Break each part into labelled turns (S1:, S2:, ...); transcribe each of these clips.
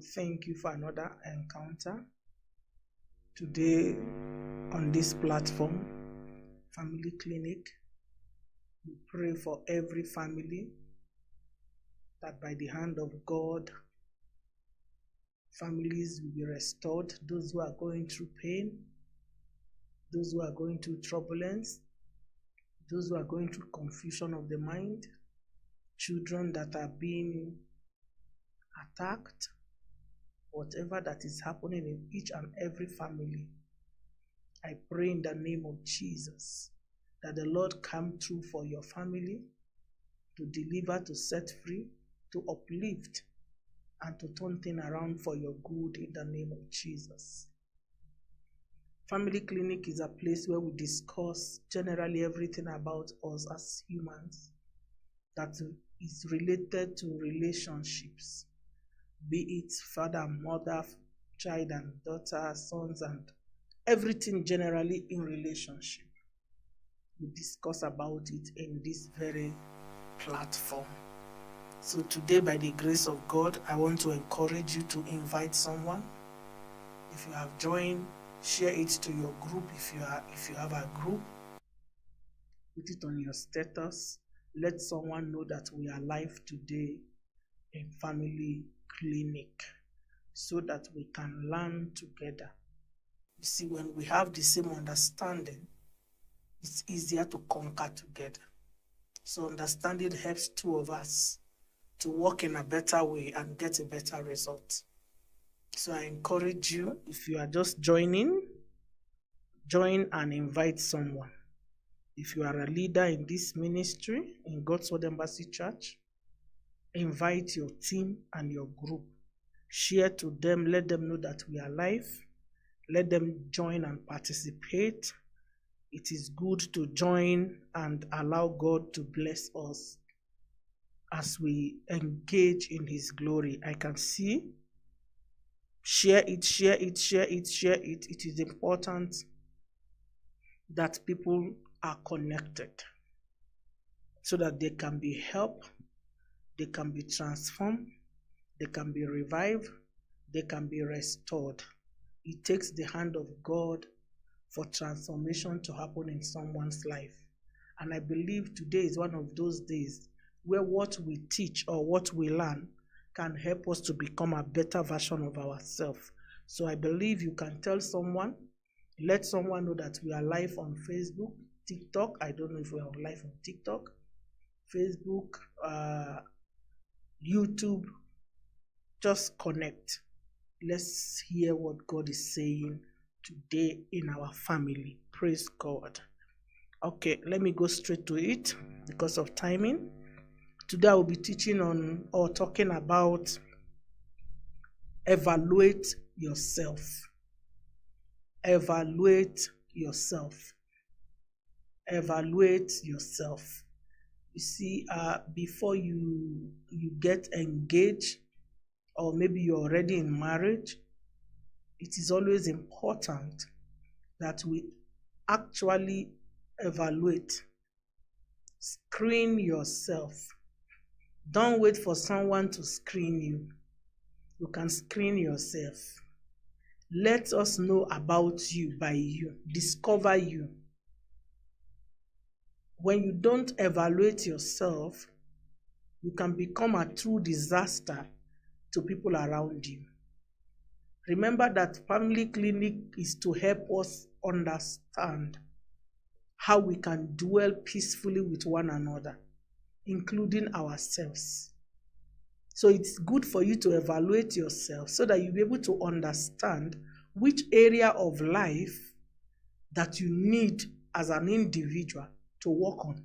S1: to thank you for another encounter today on this platform, Family Clinic. We pray for every family that by the hand of God, families will be restored. Those who are going through pain, those who are going through turbulence, those who are going through confusion of the mind, children that are being attacked, whatever that is happening in each and every family, I pray in the name of Jesus that the Lord come through for your family, to deliver, to set free, to uplift, and to turn things around for your good in the name of Jesus. Family Clinic is a place where we discuss generally everything about us as humans that is related to relationships, be it father and mother, child and daughter, sons, and everything generally in relationship. We discuss about it in this very platform. So today, by the grace of God, I want to encourage you to invite someone. If you have joined, share it to your group. If you have a group, put it on your status. Let someone know that we are live today in Family Clinic, so that we can learn together. You see, when we have the same understanding, it's easier to conquer together. So understanding helps two of us to work in a better way and get a better result. So I encourage you, if you are just joining, join and invite someone. If you are a leader in this ministry, in God's Word Embassy Church, invite your team and your group. Share to them, let them know that we are live. Let them join and participate. It is good to join and allow God to bless us as we engage in His glory. I can see. Share it, share it, share it, share it. It is important that people are connected so that they can be helped, they can be transformed, they can be revived, they can be restored. It takes the hand of God for transformation to happen in someone's life. And I believe today is one of those days where what we teach or what we learn can help us to become a better version of ourselves. So I believe you can tell someone, let someone know that we are live on Facebook, TikTok. I don't know if we are live on TikTok, Facebook, YouTube. Just connect. Let's hear what God is saying today in our family. Praise God. Okay, let me go straight to it because of timing. Today I will be teaching on or talking about evaluate yourself. Evaluate yourself. Evaluate yourself. You see, before you get engaged, or maybe you're already in marriage, it is always important that we actually evaluate. Screen yourself. Don't wait for someone to screen you. You can screen yourself. Let us know about you by you. Discover you. When you don't evaluate yourself, you can become a true disaster to people around you. Remember that Family Clinic is to help us understand how we can dwell peacefully with one another, including ourselves. So it's good for you to evaluate yourself so that you'll be able to understand which area of life that you need as an individual to work on,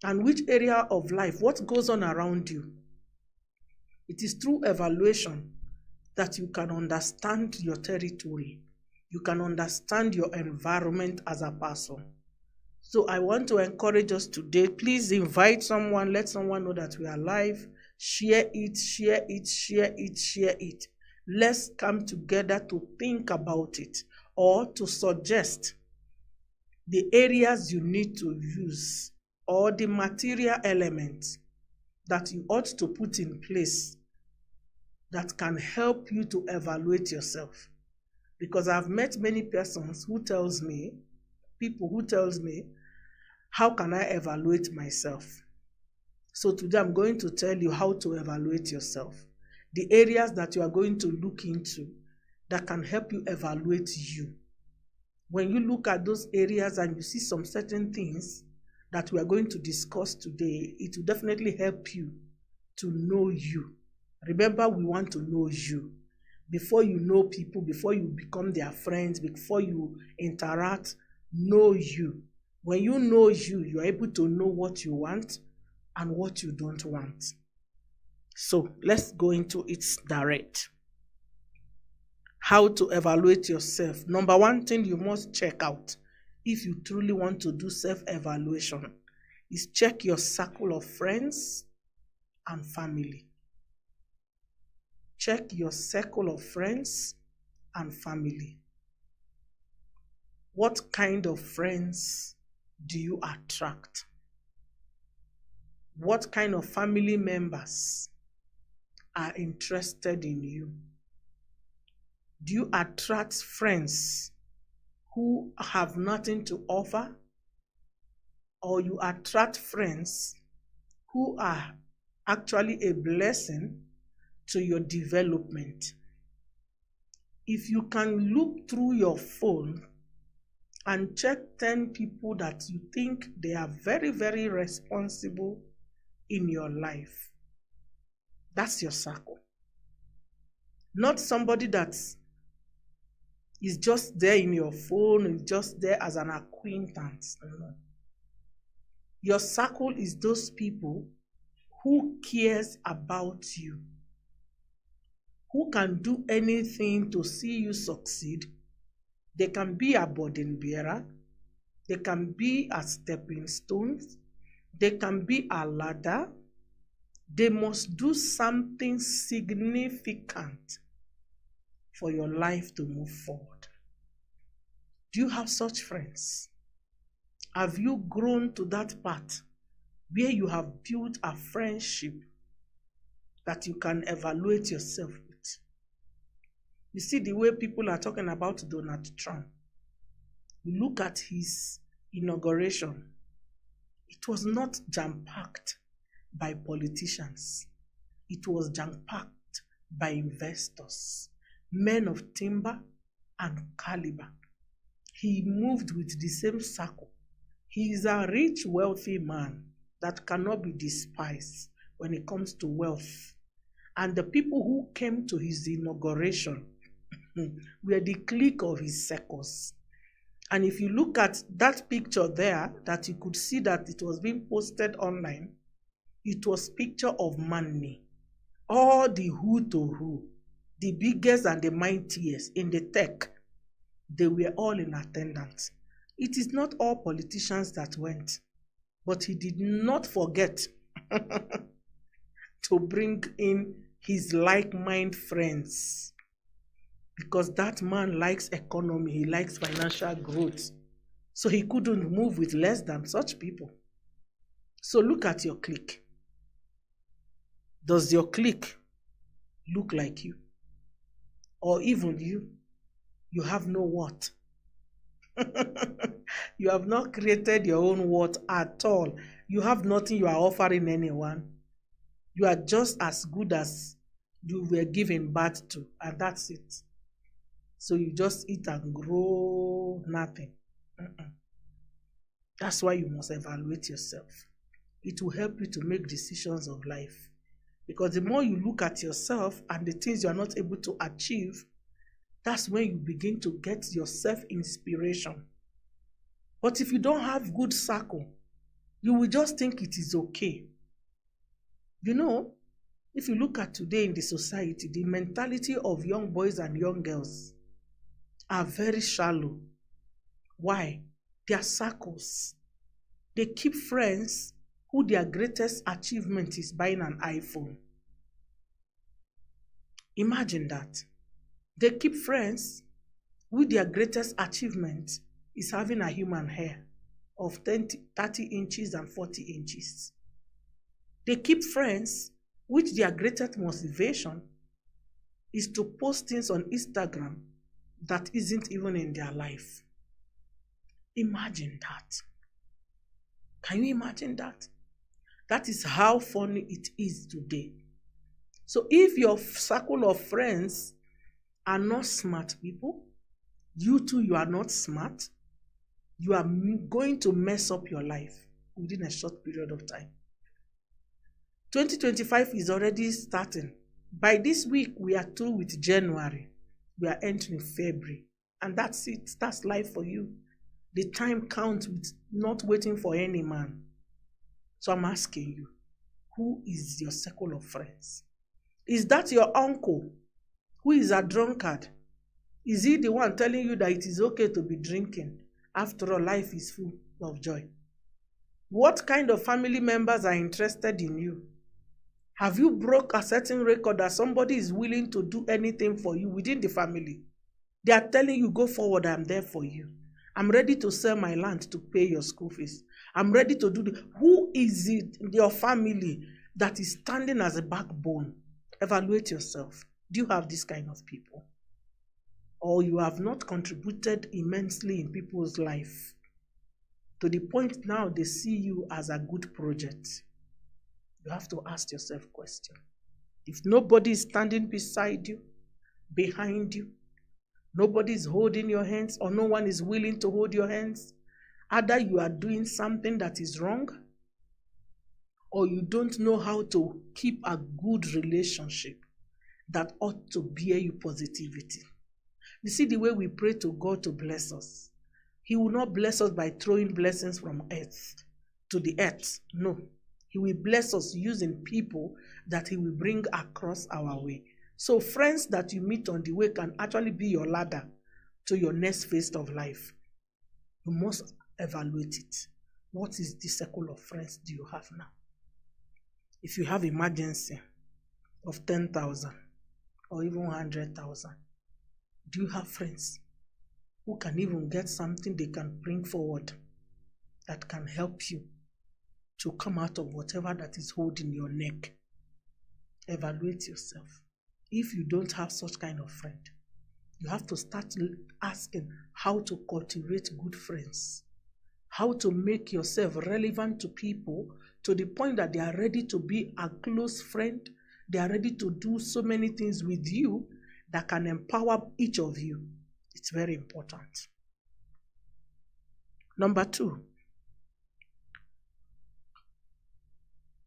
S1: and which area of life, what goes on around you. It is through evaluation that you can understand your territory. You can understand your environment as a person. So I want to encourage us today. Please invite someone. Let someone know that we are live. Share it, share it, share it, share it. Let's come together to think about it or to suggest the areas you need to use or the material elements that you ought to put in place that can help you to evaluate yourself. Because I've met many persons who tells me, people who tells me, how can I evaluate myself? So today I'm going to tell you how to evaluate yourself. The areas that you are going to look into that can help you evaluate you. When you look at those areas and you see some certain things that we are going to discuss today, it will definitely help you to know you. Remember, we want to know you. Before you know people, before you become their friends, before you interact, know you. When you know you, you're able to know what you want and what you don't want. So let's go into it direct. How to evaluate yourself. Number one thing you must check out if you truly want to do self-evaluation is check your circle of friends and family. Check your circle of friends and family. What kind of friends do you attract? What kind of family members are interested in you? Do you attract friends who have nothing to offer? Or you attract friends who are actually a blessing to your development? If you can look through your phone and check 10 people that you think they are very, very responsible in your life, that's your circle. Not somebody that is just there in your phone and just there as an acquaintance. No. Your circle is those people who cares about you, who can do anything to see you succeed. They can be a burden bearer. They can be a stepping stone. They can be a ladder. They must do something significant for your life to move forward. Do you have such friends? Have you grown to that part where you have built a friendship that you can evaluate yourself with? You see the way people are talking about Donald Trump. You look at his inauguration. It was not jam-packed by politicians. It was jam-packed by investors, men of timber and caliber. He moved with the same circle. He is a rich, wealthy man that cannot be despised when it comes to wealth. And the people who came to his inauguration were the clique of his circles. And if you look at that picture there, that you could see that it was being posted online, it was picture of money. All the who to who, the biggest and the mightiest in the tech, they were all in attendance. It is not all politicians that went, but he did not forget to bring in his like-minded friends. Because that man likes economy, he likes financial growth. So he couldn't move with less than such people. So look at your clique. Does your clique look like you? Or even you have no what? You have not created your own what at all. You have nothing you are offering anyone. You are just as good as you were given birth to, and that's it. So you just eat and grow nothing. That's why you must evaluate yourself. It will help you to make decisions of life. Because the more you look at yourself and the things you are not able to achieve, that's when you begin to get your self-inspiration. But if you don't have good circle, you will just think it is okay. You know, if you look at today in the society, the mentality of young boys and young girls are very shallow. Why? Their circles. They keep friends who their greatest achievement is buying an iPhone. Imagine that. They keep friends who their greatest achievement is having a human hair of 30 inches and 40 inches. They keep friends which their greatest motivation is to post things on Instagram that isn't even in their life. Imagine that. Can you imagine that? That is how funny it is today. So if your circle of friends are not smart people, you too, you are not smart, you are going to mess up your life within a short period of time. 2025 is already starting. By this week, we are through with January. We are entering February. And that's it. That's life for you. The time counts with not waiting for any man. So I'm asking you, who is your circle of friends? Is that your uncle who is a drunkard? Is he the one telling you that it is okay to be drinking? After all, life is full of joy. What kind of family members are interested in you? Have you broke a certain record that somebody is willing to do anything for you within the family? They are telling you, go forward, I'm there for you. I'm ready to sell my land to pay your school fees. I'm ready to do the... Who is it in your family that is standing as a backbone? Evaluate yourself. Do you have this kind of people? Or you have not contributed immensely in people's life to the point now they see you as a good project? You have to ask yourself a question. If nobody is standing beside you, behind you, nobody is holding your hands, or no one is willing to hold your hands, either you are doing something that is wrong, or you don't know how to keep a good relationship that ought to bear you positivity. You see the way we pray to God to bless us. He will not bless us by throwing blessings from earth to the earth. No. He will bless us using people that he will bring across our way. So friends that you meet on the way can actually be your ladder to your next phase of life. You must evaluate it. What is the circle of friends do you have now? If you have emergency of 10,000 or even 100,000, do you have friends who can even get something they can bring forward that can help you to come out of whatever that is holding your neck? Evaluate yourself. If you don't have such kind of friend, you have to start asking how to cultivate good friends, how to make yourself relevant to people to the point that they are ready to be a close friend. They are ready to do so many things with you that can empower each of you. It's very important. Number 2,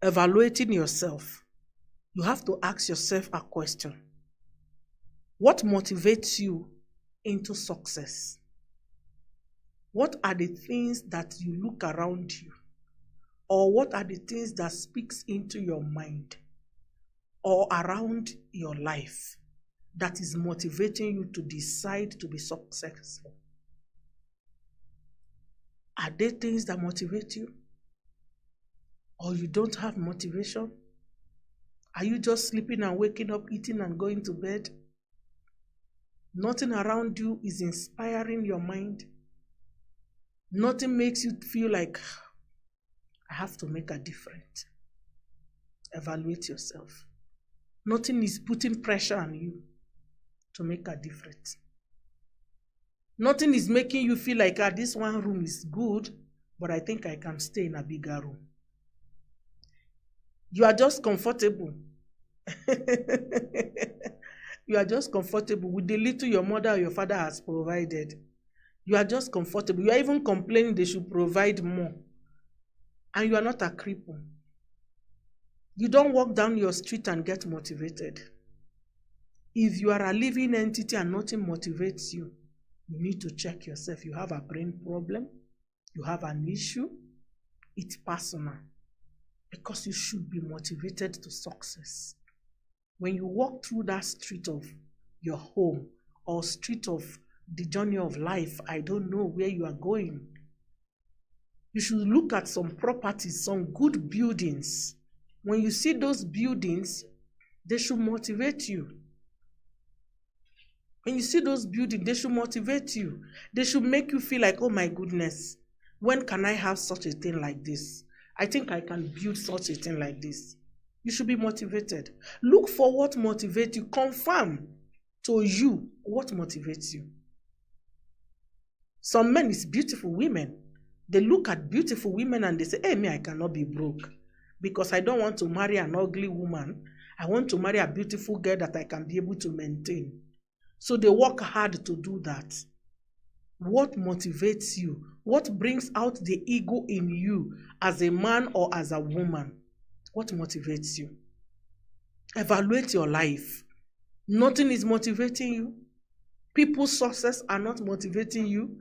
S1: evaluating yourself. You have to ask yourself a question. What motivates you into success? What are the things that you look around you? Or what are the things that speaks into your mind or around your life that is motivating you to decide to be successful? Are there things that motivate you? Or you don't have motivation? Are you just sleeping and waking up, eating and going to bed? Nothing around you is inspiring your mind. Nothing makes you feel like, I have to make a difference. Evaluate yourself. Nothing is putting pressure on you to make a difference. Nothing is making you feel like, this one room is good, but I think I can stay in a bigger room. You are just comfortable. You are just comfortable with the little your mother or your father has provided. You are just comfortable. You are even complaining they should provide more. And you are not a cripple. You don't walk down your street and get motivated. If you are a living entity and nothing motivates you, you need to check yourself. You have a brain problem. You have an issue. It's personal. Because you should be motivated to success. When you walk through that street of your home or street of the journey of life, I don't know where you are going. You should look at some properties, some good buildings. When you see those buildings, they should motivate you. When you see those buildings, they should motivate you. They should make you feel like, oh my goodness, when can I have such a thing like this? I think I can build such a thing like this. You should be motivated. Look for what motivates you. Confirm to you what motivates you. Some men is beautiful women. They look at beautiful women and they say, hey, me, I cannot be broke because I don't want to marry an ugly woman. I want to marry a beautiful girl that I can be able to maintain. So they work hard to do that. What motivates you? What brings out the ego in you as a man or as a woman? What motivates you? Evaluate your life. Nothing is motivating you. People's success are not motivating you.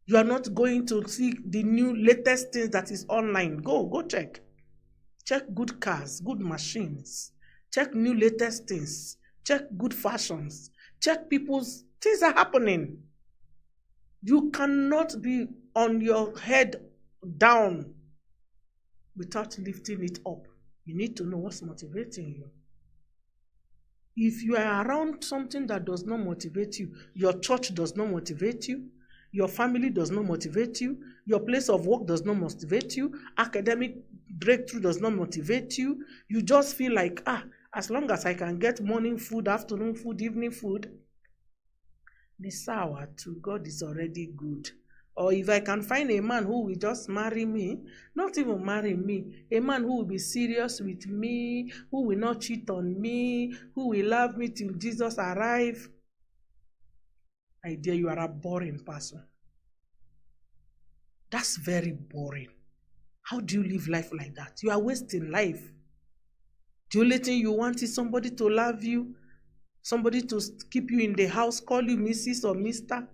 S1: You are not going to see the new latest things that is online. Go check. Check good cars, good machines. Check new latest things. Check good fashions. Check people's things are happening. You cannot be on your head down without lifting it up. You need to know what's motivating you. If you are around something that does not motivate you, your church does not motivate you, your family does not motivate you, your place of work does not motivate you, academic breakthrough does not motivate you, you just feel like, as long as I can get morning food, afternoon food, evening food, this hour to God is already good. Or if I can find a man who will just marry me, not even marry me, a man who will be serious with me, who will not cheat on me, who will love me till Jesus arrive. My dear, you are a boring person. That's very boring. How do you live life like that? You are wasting life. The only thing you want is somebody to love you, somebody to keep you in the house, call you Mrs. or Mr.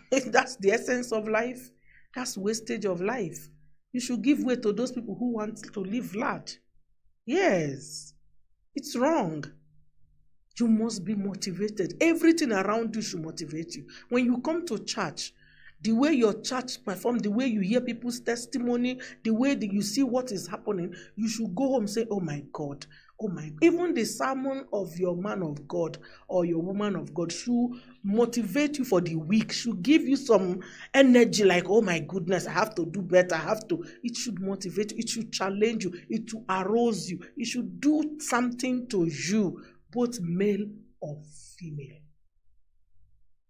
S1: That's the essence of life. That's wastage of life. You should give way to those people who want to live large. Yes, it's wrong. You must be motivated. Everything around you should motivate you. When you come to church, the way your church performs, the way you hear people's testimony, the way that you see what is happening, you should go home and say, oh my God, oh my. Even the sermon of your man of God or your woman of God should motivate you for the week, should give you some energy like, oh my goodness, I have to do better, It should motivate you, it should challenge you, it should arouse you, it should do something to you, both male or female.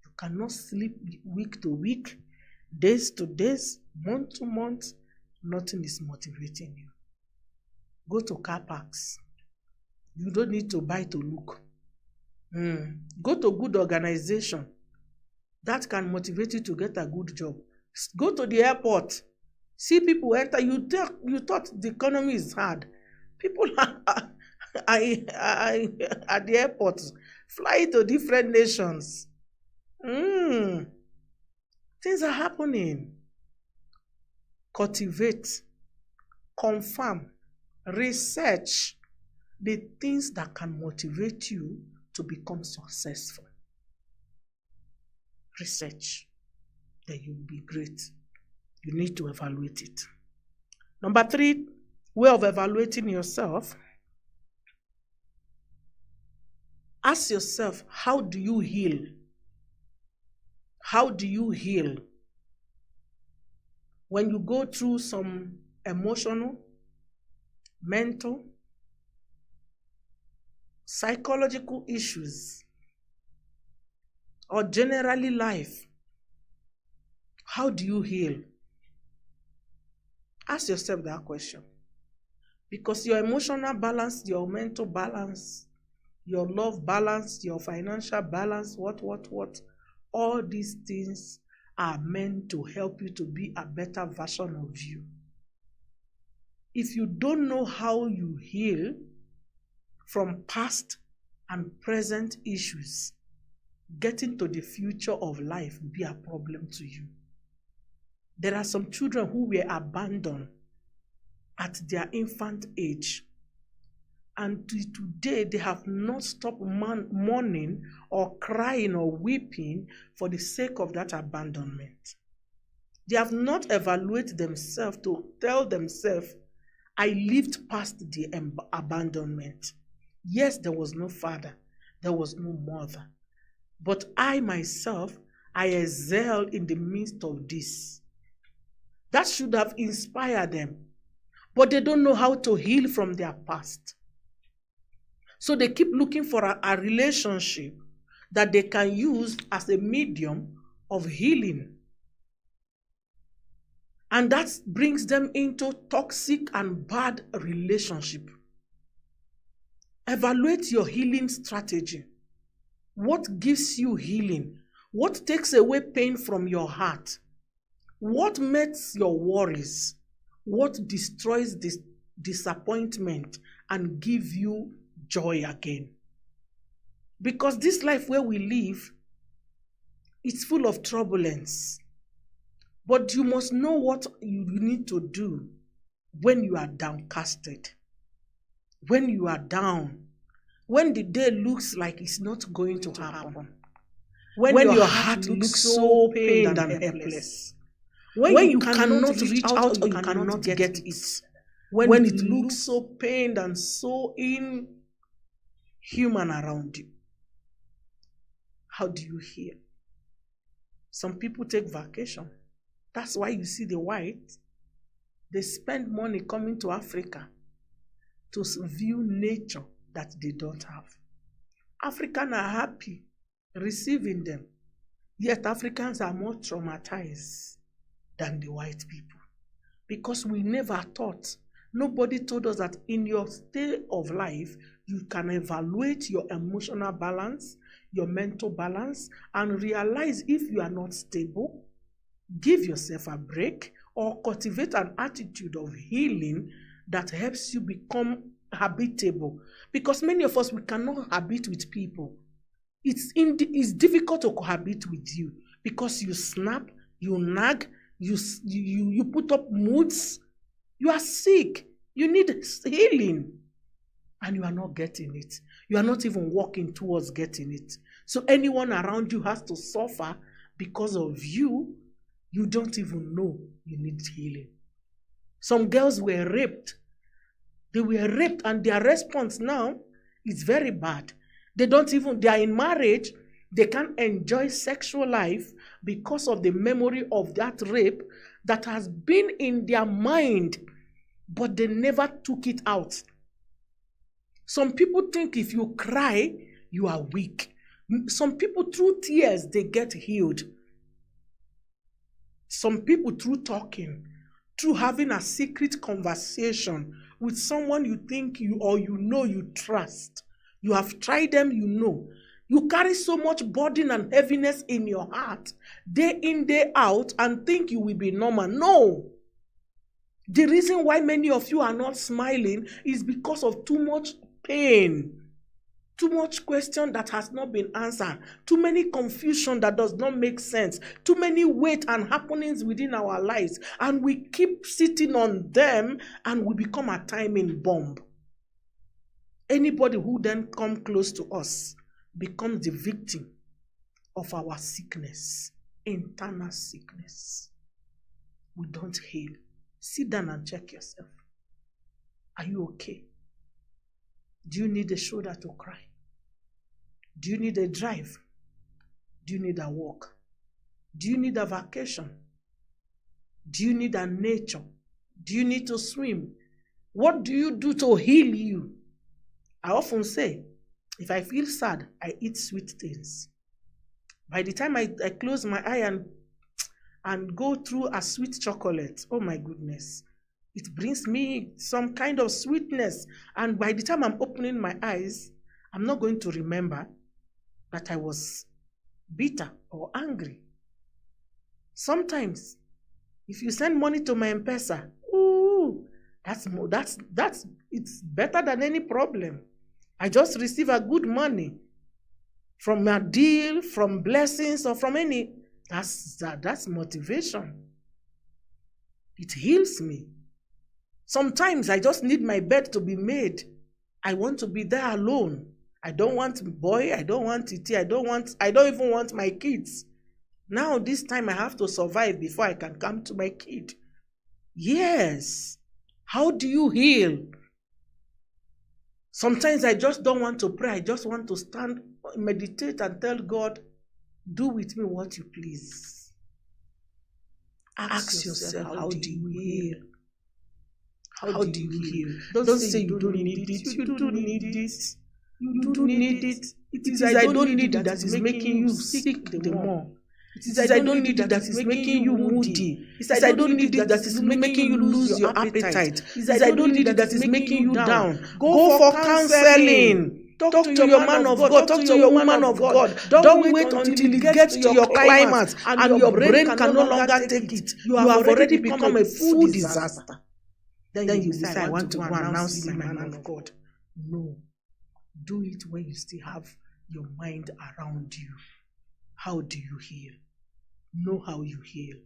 S1: You cannot sleep week to week, days to days, month to month. Nothing is motivating you. Go to car parks. You don't need to buy to look. Go to good organization. That can motivate you to get a good job. Go to the airport. See people enter. You thought the economy is hard. People are at the airport, fly to different nations. Things are happening. Cultivate, confirm, research the things that can motivate you to become successful. Research, then you'll be great. You need to evaluate it. Number 3, way of evaluating yourself. Ask yourself, how do you heal? How do you heal? When you go through some emotional, mental, psychological issues, or generally life, how do you heal? Ask yourself that question. Because your emotional balance, your mental balance, your love balance, your financial balance, what, all these things are meant to help you to be a better version of you. If you don't know how you heal from past and present issues, getting to the future of life will be a problem to you. There are some children who were abandoned at their infant age, and today they have not stopped mourning or crying or weeping for the sake of that abandonment. They have not evaluated themselves to tell themselves, I lived past the abandonment. Yes, there was no father, there was no mother, but I myself, I excel in the midst of this. That should have inspired them. but they don't know how to heal from their past. So they keep looking for a relationship that they can use as a medium of healing. And that brings them into toxic and bad relationship. Evaluate your healing strategy. What gives you healing? What takes away pain from your heart? What melts your worries? What destroys this disappointment and give you joy again? Because this life where we live, it's full of turbulence. But you must know what you need to do when you are downcasted, when you are down, when the day looks like it's not going to happen, when your heart looks so pained and helpless, when you cannot reach out or you cannot get it, when it looks so pained and so inhuman around you. How do you heal? Some people take vacation. That's why you see the whites, they spend money coming to Africa to view nature that they don't have. Africans are happy receiving them, yet Africans are more traumatized than the white people. Because we never thought, nobody told us that in your state of life, you can evaluate your emotional balance, your mental balance, and realize if you are not stable, give yourself a break or cultivate an attitude of healing that helps you become habitable. Because many of us, we cannot habit with people. It's difficult to cohabit with you because you snap, you nag, you put up moods. You are sick. You need healing. And you are not getting it. You are not even working towards getting it. So anyone around you has to suffer because of you. You don't even know you need healing. Some girls were raped. They were raped and their response now is very bad. They are in marriage. They can't enjoy sexual life because of the memory of that rape that has been in their mind, but they never took it out. Some people think if you cry, you are weak. Some people, through tears, they get healed. Some people, through talking, through having a secret conversation with someone you think you trust. You have tried them, you know. You carry so much burden and heaviness in your heart, day in, day out, and think you will be normal. No. The reason why many of you are not smiling is because of too much pain. Too much question that has not been answered. Too many confusion that does not make sense. Too many weight and happenings within our lives. And we keep sitting on them and we become a timing bomb. Anybody who then comes close to us becomes the victim of our sickness. Internal sickness. We don't heal. Sit down and check yourself. Are you okay? Do you need a shoulder to cry? Do you need a drive? Do you need a walk? Do you need a vacation? Do you need a nature? Do you need to swim? What do you do to heal you? I often say, if I feel sad, I eat sweet things. By the time I close my eye and go through a sweet chocolate, oh my goodness, it brings me some kind of sweetness. And by the time I'm opening my eyes, I'm not going to remember that I was bitter or angry. Sometimes, if you send money to my M-Pesa, it's better than any problem. I just receive a good money from a deal, from blessings, or from any. That's motivation. It heals me. Sometimes I just need my bed to be made. I want to be there alone. I don't want boy, I don't want Titi, I don't even want my kids. Now this time I have to survive before I can come to my kid. Yes. How do you heal? Sometimes I just don't want to pray. I just want to stand, meditate, and tell God, do with me what you please. Ask yourself, how do you heal? How do you heal? Don't say you don't need it. You do need it. You do need it. It is I don't need it that is making you sick the more. It is I don't need it that is making you moody. It is I don't need it that is making you lose your appetite. It is I don't need it that is making you down. Go for counseling. Talk to your man of God. Talk to your woman of God. Don't wait until it gets to your climax and your brain can no longer take it. You have already become a full disaster. Then you decide, I want to go and announce my man of God. No. Do it when you still have your mind around you. How do you heal? Know how you heal.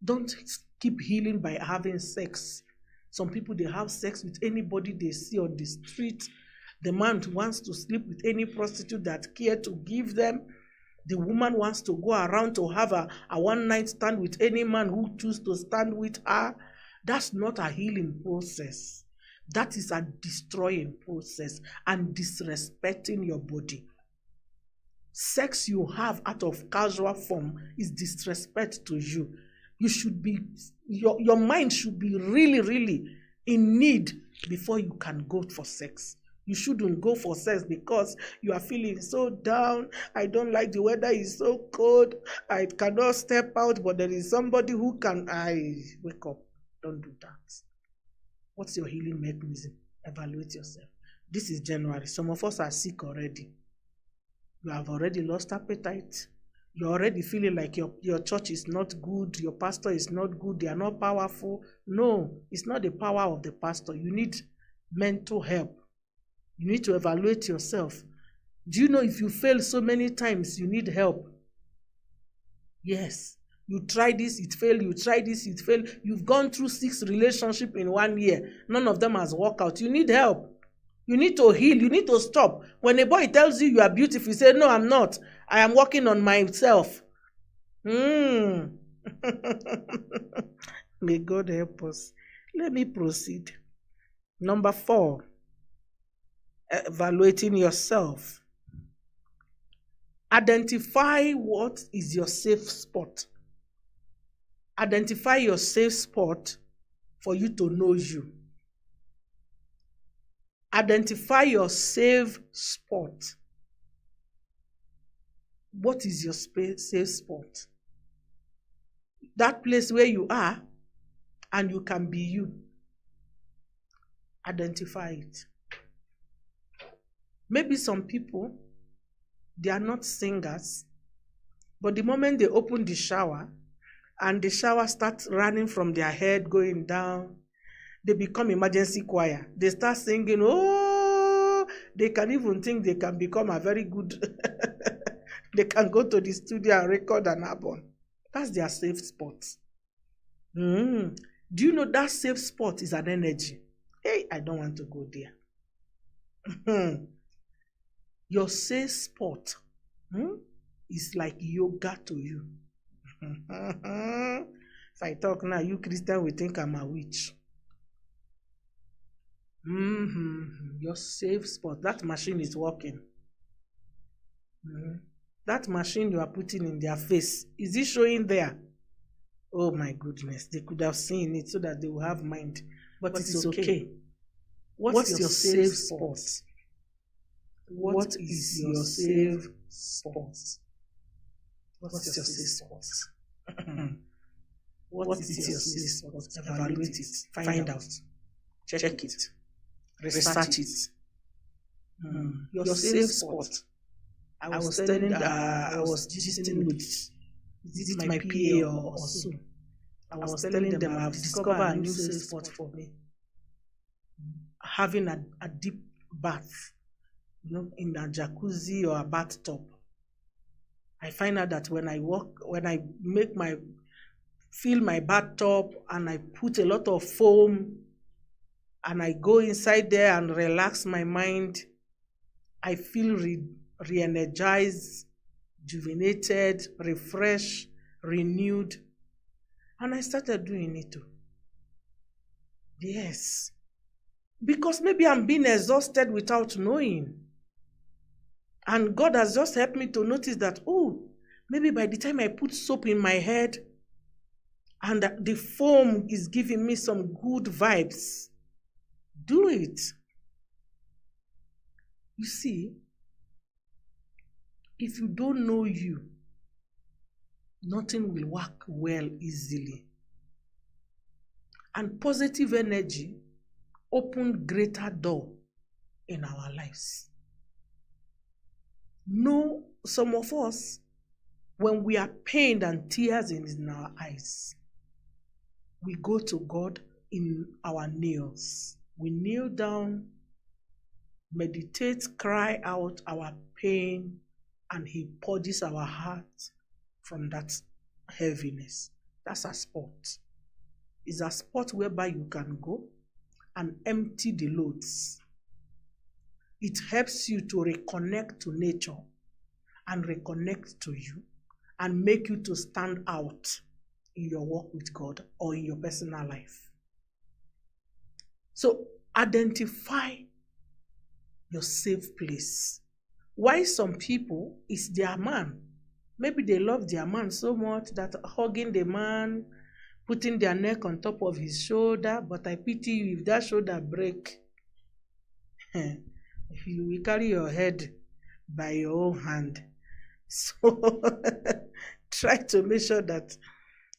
S1: Don't keep healing by having sex. Some people, they have sex with anybody they see on the street. The man wants to sleep with any prostitute that care to give them. The woman wants to go around to have a one-night stand with any man who chooses to stand with her. That's not a healing process. That is a destroying process and disrespecting your body. Sex you have out of casual form is disrespect to you. You should be, your mind should be really, really in need before you can go for sex. You shouldn't go for sex because you are feeling so down. I don't like the weather, is so cold. I cannot step out, but there is somebody who can. Wake up. Don't do that. What's your healing mechanism? Evaluate yourself. This is January. Some of us are sick already. You have already lost appetite. You're already feeling like your church is not good. Your pastor is not good. They are not powerful. No, it's not the power of the pastor. You need mental help. You need to evaluate yourself. Do you know if you fail so many times, you need help? Yes. You try this, it failed. You try this, it failed. You've gone through 6 relationships in 1 year. None of them has worked out. You need help. You need to heal. You need to stop. When a boy tells you you are beautiful, you say, no, I'm not. I am working on myself. May God help us. Let me proceed. Number 4. Evaluating yourself. Identify what is your safe spot. Identify your safe spot for you to know you. Identify your safe spot. What is your safe spot? That place where you are and you can be you. Identify it. Maybe some people, they are not singers, but the moment they open the shower and the shower starts running from their head going down, they become emergency choir. They start singing, oh, they can even think they can become a very good, they can go to the studio and record an album. That's their safe spot. Do you know that safe spot is an energy? Hey, I don't want to go there. Your safe spot is like yoga to you. If I talk now, you Christian will think I'm a witch. Your safe spot. That machine is working. That machine you are putting in their face, is it showing there? Oh my goodness, they could have seen it so that they will have mind. But it is okay. What's your safe spot? What is your safe spot? What's your safe spot? What is your safe spot? Evaluate it. Find out. Check it. Research it. Your safe spot. I was telling, I was gisting with, is it my PA or so? I was telling them I've discovered a new safe spot for me. Having a deep bath, in a jacuzzi or a bathtub. I find out that when I fill my bathtub and I put a lot of foam and I go inside there and relax my mind, I feel re-energized, rejuvenated, refreshed, renewed. And I started doing it too. Yes. Because maybe I'm being exhausted without knowing. And God has just helped me to notice that, maybe by the time I put soap in my head and the foam is giving me some good vibes, Do it. You see, if you don't know you, nothing will work well easily. And positive energy opens greater door in our lives. No, some of us, when we are pained and tears in our eyes, we go to God in our knees. We kneel down, meditate, cry out our pain, and He purges our heart from that heaviness. That's a spot. It's a spot whereby you can go and empty the loads. It helps you to reconnect to nature and reconnect to you and make you to stand out in your walk with God or in your personal life. So identify your safe place. Why some people, it's their man. Maybe they love their man so much that hugging the man, putting their neck on top of his shoulder, but I pity you if that shoulder break. You will carry your head by your own hand. So try to make sure that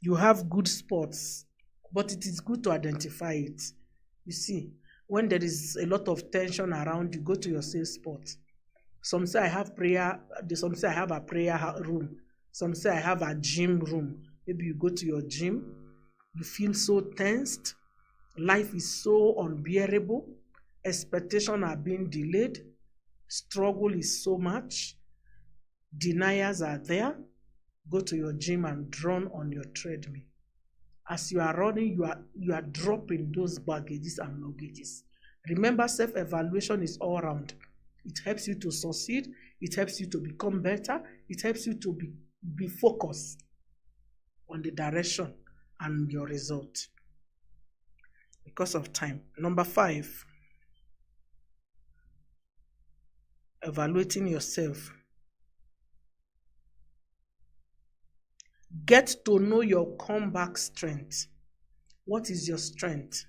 S1: you have good spots, but it is good to identify it. You see, when there is a lot of tension around you, go to your safe spot. Some say I have prayer, some say I have a prayer room, some say I have a gym room. Maybe you go to your gym, you feel so tensed, life is so unbearable, expectations are being delayed, struggle is so much, deniers are there. Go to your gym and run on your treadmill. As you are running, you are dropping those baggages and luggages. Remember, self-evaluation is all around. It helps you to succeed. It helps you to become better. It helps you to be focused on the direction and your result. Because of time. Number 5, evaluating yourself. Get to know your comeback strength. What is your strength?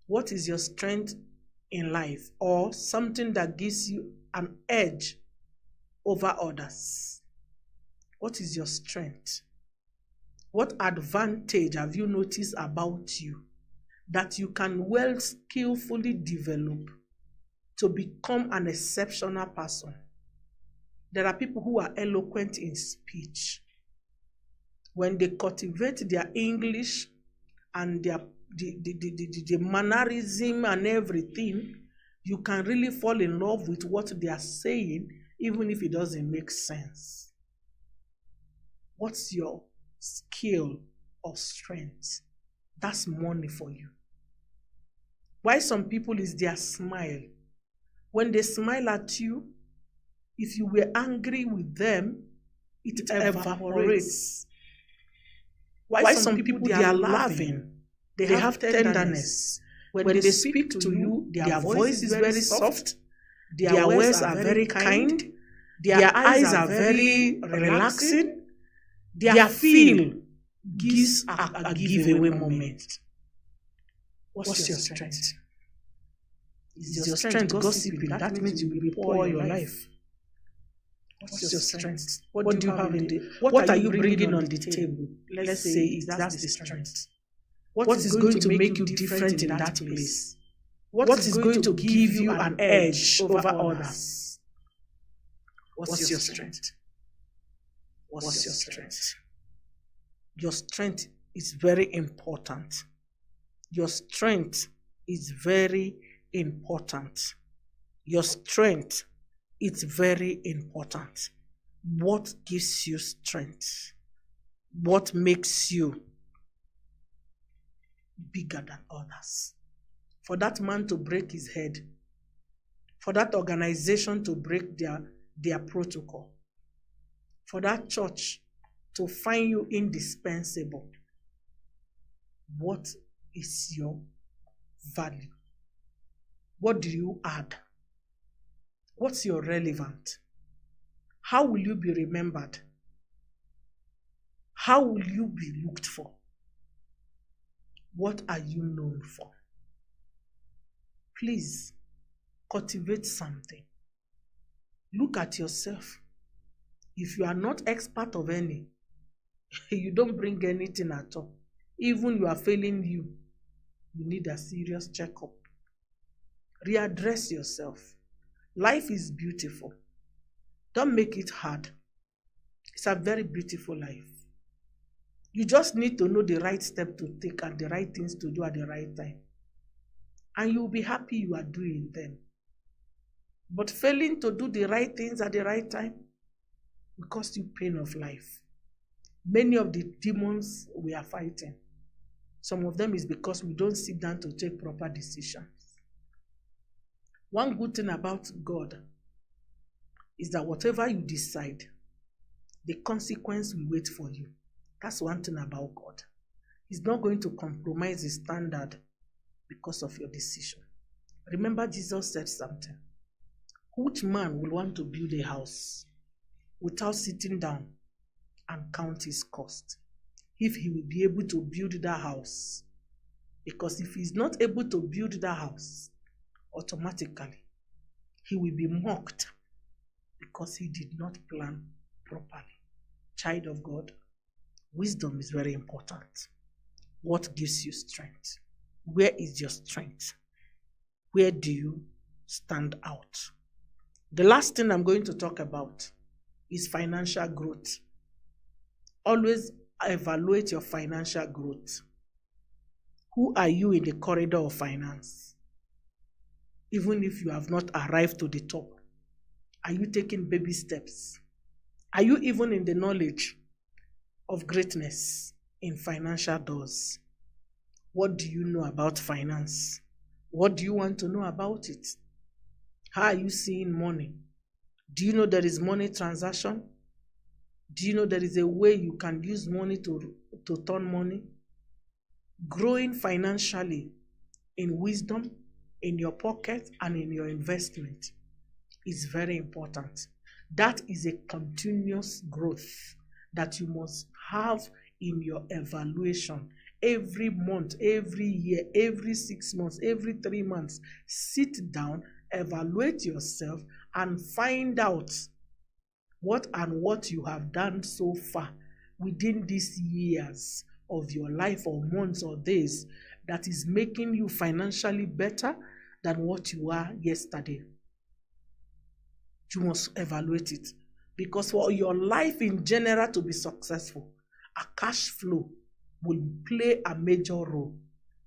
S1: What is your strength in life, or something that gives you an edge over others? What is your strength? What advantage have you noticed about you that you can well skillfully develop to become an exceptional person? There are people who are eloquent in speech. When they cultivate their English and their the mannerism and everything, you can really fall in love with what they are saying, even if it doesn't make sense. What's your skill or strength? That's money for you. Why some people is their smile. When they smile at you, if you were angry with them, it evaporates. Why some people they are laughing, they have tenderness. When they speak to you, their voice is very soft, their words are very kind, their eyes are very relaxing, their feel gives a giveaway moment. What's your strength? Is your strength gossiping? That means you will be poor in your life. What's your strength? What do you have in the? What are you bringing on the table? Let's say that's the strength. What is going to make you different in that place? What is going to give you an edge over others? What's your strength? What's your strength? Your strength is very important. Your strength is very important. Your strength is very important. What gives you strength? What makes you bigger than others? For that man to break his head, for that organization to break their protocol, for that church to find you indispensable, what is your value? What do you add? What's your relevant? How will you be remembered? How will you be looked for? What are you known for? Please cultivate something. Look at yourself. If you are not expert of any, you don't bring anything at all. Even you are failing you need a serious checkup. Readdress yourself. Life is beautiful. Don't make it hard. It's a very beautiful life. You just need to know the right step to take and the right things to do at the right time. And you'll be happy you are doing them. But failing to do the right things at the right time will cost you pain of life. Many of the demons we are fighting, some of them is because we don't sit down to take proper decisions. One good thing about God is that whatever you decide, the consequence will wait for you. That's one thing about God. He's not going to compromise his standard because of your decision. Remember, Jesus said something. Which man will want to build a house without sitting down and count his cost? If he will be able to build that house. Because if he's not able to build that house, automatically he will be mocked because he did not plan properly. Child of God, wisdom is very important. What gives you strength? Where is your strength? Where do you stand out? The last thing I'm going to talk about is financial growth. Always evaluate your financial growth. Who are you in the corridor of finance? Even if you have not arrived to the top, are you taking baby steps? Are you even in the knowledge of greatness in financial doors? What do you know about finance? What do you want to know about it? How are you seeing money? Do you know there is money transaction? Do you know there is a way you can use money to turn money? Growing financially in wisdom, in your pocket, and in your investment is very important. That is a continuous growth that you must have in your evaluation. Every month, every year, every 6 months, every 3 months, sit down, evaluate yourself, and find out what you have done so far within these years of your life, or months or days, that is making you financially better than what you were yesterday. You must evaluate it, because for your life in general to be successful, a cash flow will play a major role.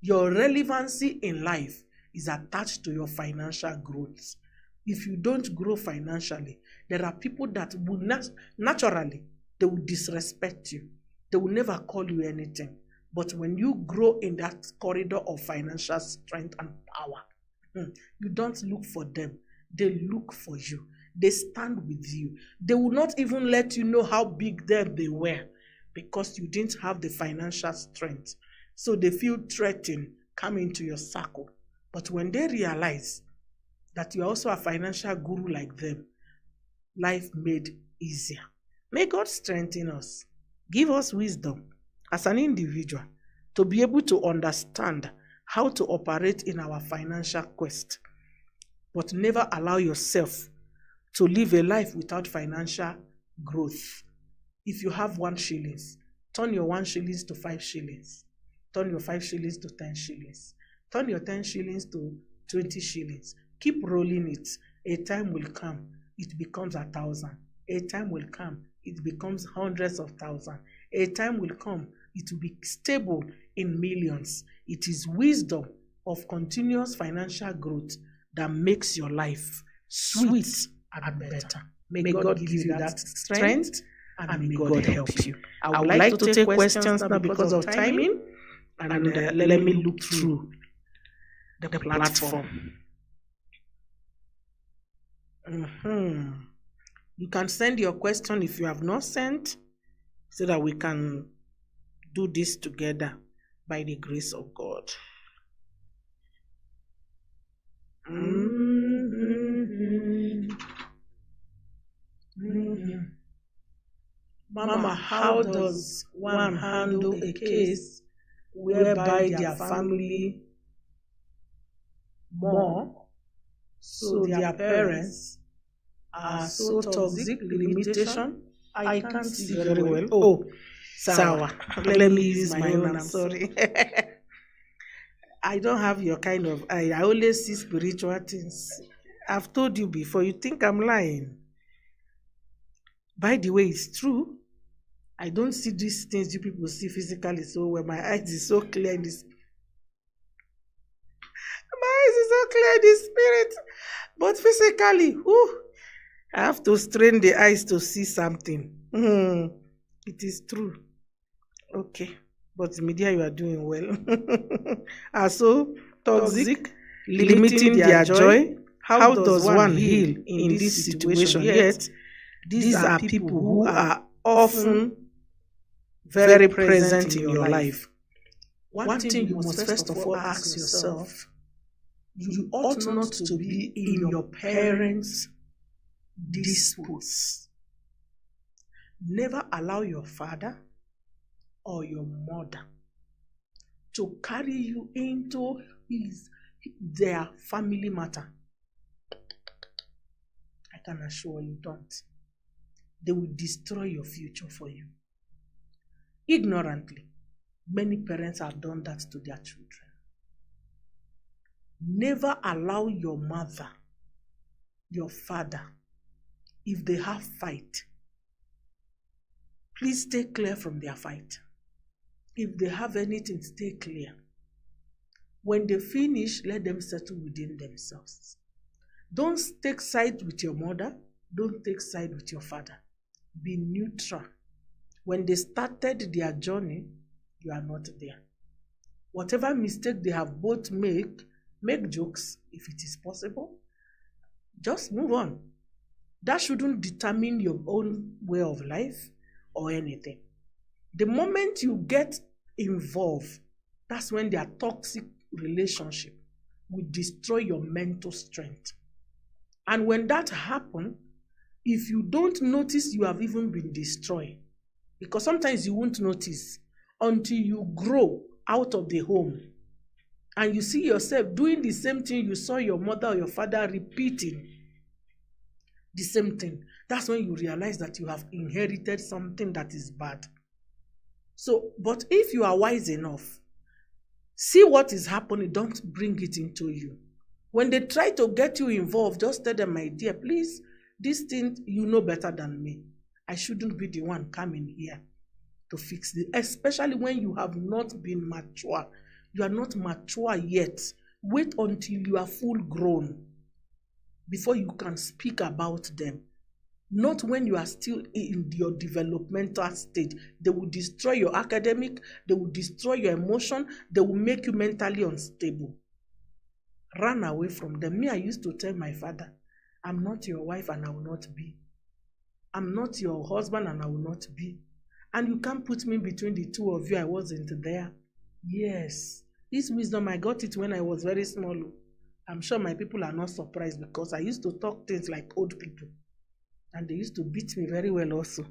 S1: Your relevancy in life is attached to your financial growth. If you don't grow financially, there are people that will naturally, they will disrespect you. They will never call you anything. But when you grow in that corridor of financial strength and power, you don't look for them. They look for you. They stand with you. They will not even let you know how big they were, because you didn't have the financial strength. So they feel threatened, come into your circle. But when they realize that you are also a financial guru like them, life made easier. May God strengthen us. Give us wisdom as an individual to be able to understand how to operate in our financial quest. But never allow yourself to live a life without financial growth. If you have 1 shilling, turn your 1 shilling to 5 shillings. Turn your 5 shillings to 10 shillings. Turn your 10 shillings to 20 shillings. Keep rolling it. A time will come, it becomes 1,000. A time will come, it becomes hundreds of thousands. A time will come, it will be stable in millions. It is wisdom of continuous financial growth that makes your life sweet and better. May God give you that strength, and may God help you. I would like to take questions now because of timing, and let me look through the platform. You can send your question if you have not sent, so that we can do this together by the grace of God. Mama, how does one handle a case whereby their family more. So their parents are so toxic. Limitation, I can't see very well. Oh, sour. Let me use my own. I'm sorry. I don't have your kind of eye. I always see spiritual things. I've told you before. You think I'm lying? By the way, it's true. I don't see these things you people see physically. So when my eyes is so clear in this, my eyes is so clear in the spirit, but physically, I have to strain the eyes to see something. It is true. Okay. But the media, you are doing well. Are so toxic, limiting their joy. How does one heal in this situation? Yet, these are people who are often very present in your life. One thing you must first of all ask yourself, you ought not to be in your parents' disputes. Never allow your father or your mother to carry you into their family matter. I can assure you, don't. They will destroy your future for you. Ignorantly, many parents have done that to their children. Never allow your mother, your father, if they have fight, please stay clear from their fight. If they have anything, stay clear. When they finish, let them settle within themselves. Don't take side with your mother. Don't take side with your father. Be neutral. When they started their journey, you are not there. Whatever mistake they have both made, make jokes if it is possible. Just move on. That shouldn't determine your own way of life or anything. The moment you get involved, that's when their toxic relationship will destroy your mental strength. And when that happens, if you don't notice, you have even been destroyed. Because sometimes you won't notice until you grow out of the home and you see yourself doing the same thing you saw your mother or your father repeating. The same thing. That's when you realize that you have inherited something that is bad. So, but if you are wise enough, see what is happening, don't bring it into you. When they try to get you involved, just tell them, my dear, please, this thing, you know better than me. I shouldn't be the one coming here to fix it, especially when you have not been mature. You are not mature yet. Wait until you are full grown before you can speak about them. Not when you are still in your developmental stage. They will destroy your academic, they will destroy your emotion, they will make you mentally unstable. Run away from them. Me, I used to tell my father, I'm not your wife and I will not be. I'm not your husband and I will not be. And you can't put me between the two of you. I wasn't there. Yes. This wisdom, I got it when I was very small. I'm sure my people are not surprised because I used to talk things like old people. And they used to beat me very well also.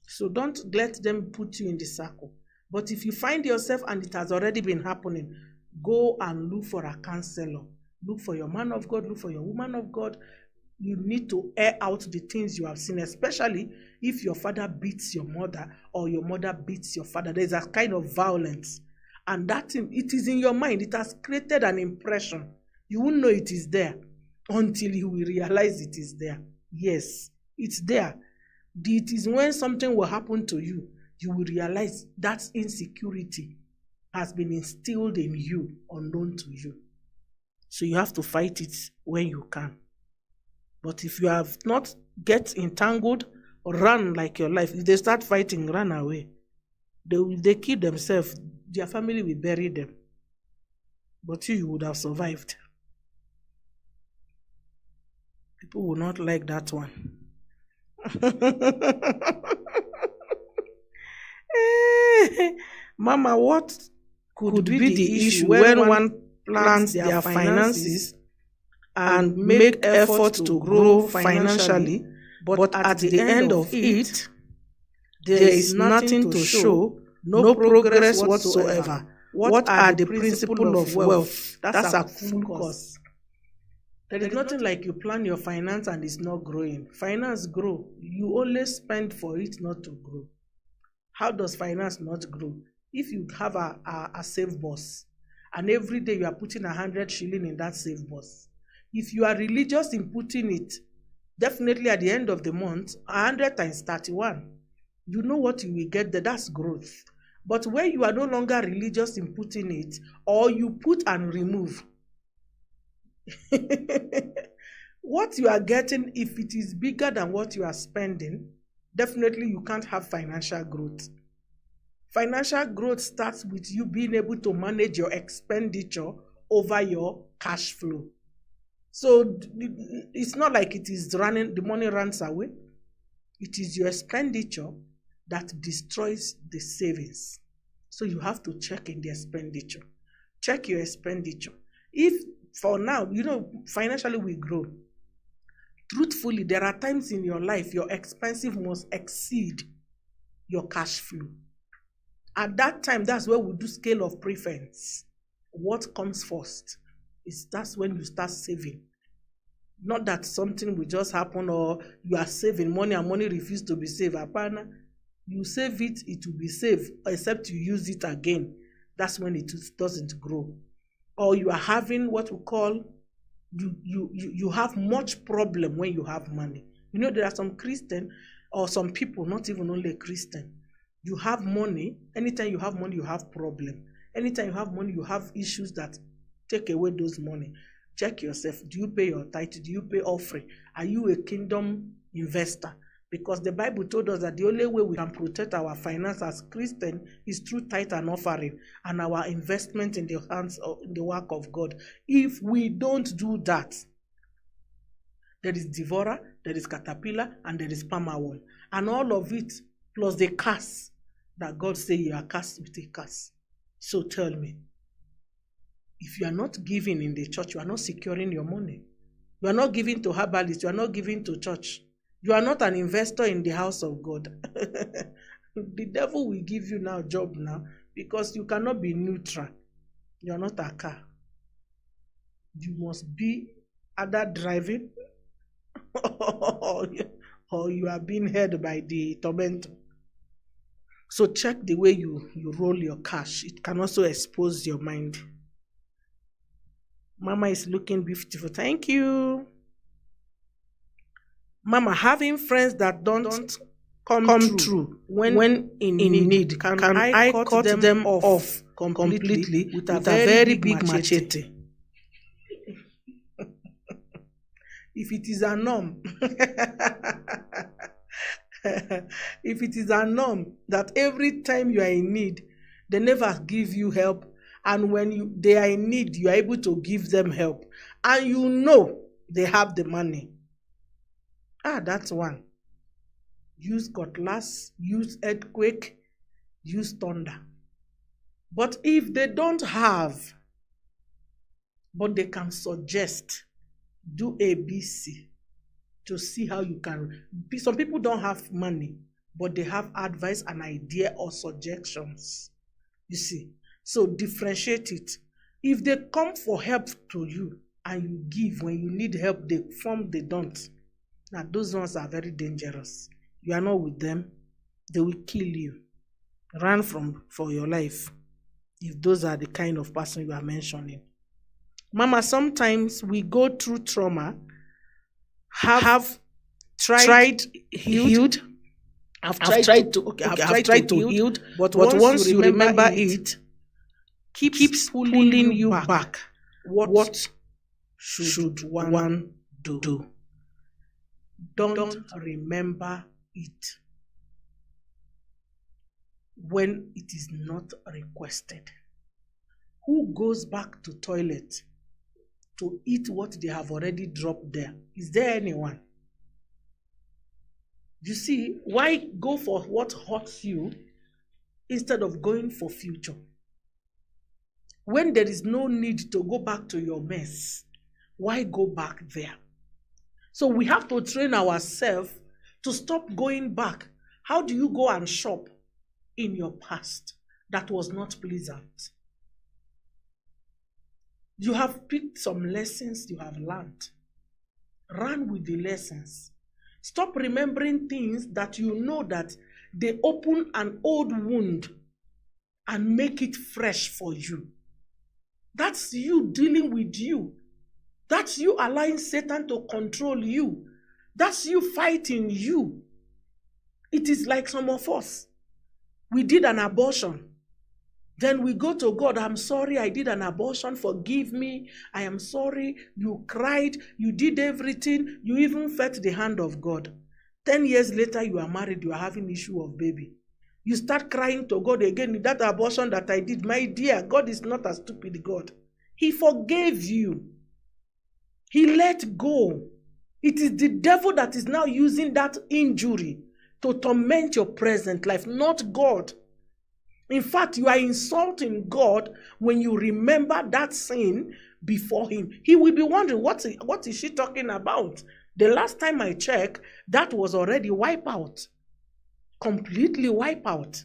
S1: So don't let them put you in the circle. But if you find yourself and it has already been happening, go and look for a counselor. Look for your man of God, look for your woman of God. You need to air out the things you have seen, especially if your father beats your mother or your mother beats your father. There's a kind of violence. And that thing, it is in your mind. It has created an impression. You won't know it is there until you will realize it is there. Yes, it's there. It is when something will happen to you, you will realize that insecurity has been instilled in you, unknown to you. So you have to fight it when you can. But if you have not get entangled, run like your life. If they start fighting, run away. They kill themselves. Their family will bury them. But you would have survived. People will not like that one. Mama, what could be the issue when one plans their finances and make effort to grow financially, but at the end of it, there is nothing to show, no progress whatsoever? What are the principles of wealth? That's a full course. There is nothing like you plan your finance and it's not growing. Finance grow. You only spend for it not to grow. How does finance not grow? If you have a safe boss and every day you are putting 100 shilling in that safe boss, if you are religious in putting it, definitely at the end of the month, 100 times 31, you know what you will get there. That's growth. But where you are no longer religious in putting it, or you put and remove, what you are getting, if it is bigger than what you are spending, definitely you can't have financial growth. Financial growth starts with you being able to manage your expenditure over your cash flow. So it's not like it is running, the money runs away. It is your expenditure that destroys the savings. So you have to check in the expenditure. Check your expenditure. If for now, financially we grow. Truthfully, there are times in your life your expenses must exceed your cash flow. At that time, that's where we do scale of preference. What comes first? That's when you start saving. Not that something will just happen or you are saving money and money refuses to be saved. Apana, you save it, it will be saved, except you use it again. That's when it doesn't grow. Or you are having what we call, you have much problem when you have money. There are some Christian or some people, not even only Christian. You have money. Anytime you have money, you have problem. Anytime you have money, you have issues that take away those money. Check yourself. Do you pay your tithe? Do you pay offering? Are you a kingdom investor? Because the Bible told us that the only way we can protect our finance as Christians is through tithe and offering and our investment in the hands of the work of God. If we don't do that, there is devourer, there is caterpillar, and there is palmerworm. And all of it, plus the curse that God says you are cursed with a curse. So tell me, if you are not giving in the church, you are not securing your money. You are not giving to herbalists, you are not giving to church. You are not an investor in the house of God. The devil will give you now job now because you cannot be neutral. You are not a car. You must be either driving or you are being held by the tormentor. So check the way you roll your cash. It can also expose your mind. Mama is looking beautiful. Thank you. Mama, having friends that don't come true when in need, can I cut them off completely with a very big machete? If it is a norm, if it is a norm that every time you are in need, they never give you help, and when they are in need, you are able to give them help, and they have the money. That's one. Use cutlass, use earthquake, use thunder. But if they don't have, but they can suggest, do ABC to see how you can. Some people don't have money, but they have advice and idea or suggestions. You see, so differentiate it. If they come for help to you and you give when you need help, they don't. Now those ones are very dangerous. You are not with them, they will kill you. Run for your life if those are the kind of person you are mentioning. Mama, sometimes we go through trauma, have tried healed. I've tried to heal, but once you remember it keeps pulling you back. What should one do? Don't remember it when it is not requested. Who goes back to toilet to eat what they have already dropped there? Is there anyone? You see, why go for what hurts you instead of going for future? When there is no need to go back to your mess, why go back there? So we have to train ourselves to stop going back. How do you go and shop in your past that was not pleasant? You have picked some lessons you have learned. Run with the lessons. Stop remembering things that you know that they open an old wound and make it fresh for you. That's you dealing with you. That's you allowing Satan to control you. That's you fighting you. It is like some of us. We did an abortion. Then we go to God. I'm sorry, I did an abortion. Forgive me. I am sorry. You cried. You did everything. You even felt the hand of God. 10 years later, you are married. You are having issue of baby. You start crying to God again. That abortion that I did, my dear, God is not a stupid God. He forgave you. He let go. It is the devil that is now using that injury to torment your present life, not God. In fact, you are insulting God when you remember that sin before him. He will be wondering, what is she talking about? The last time I checked, that was already wiped out. Completely wiped out.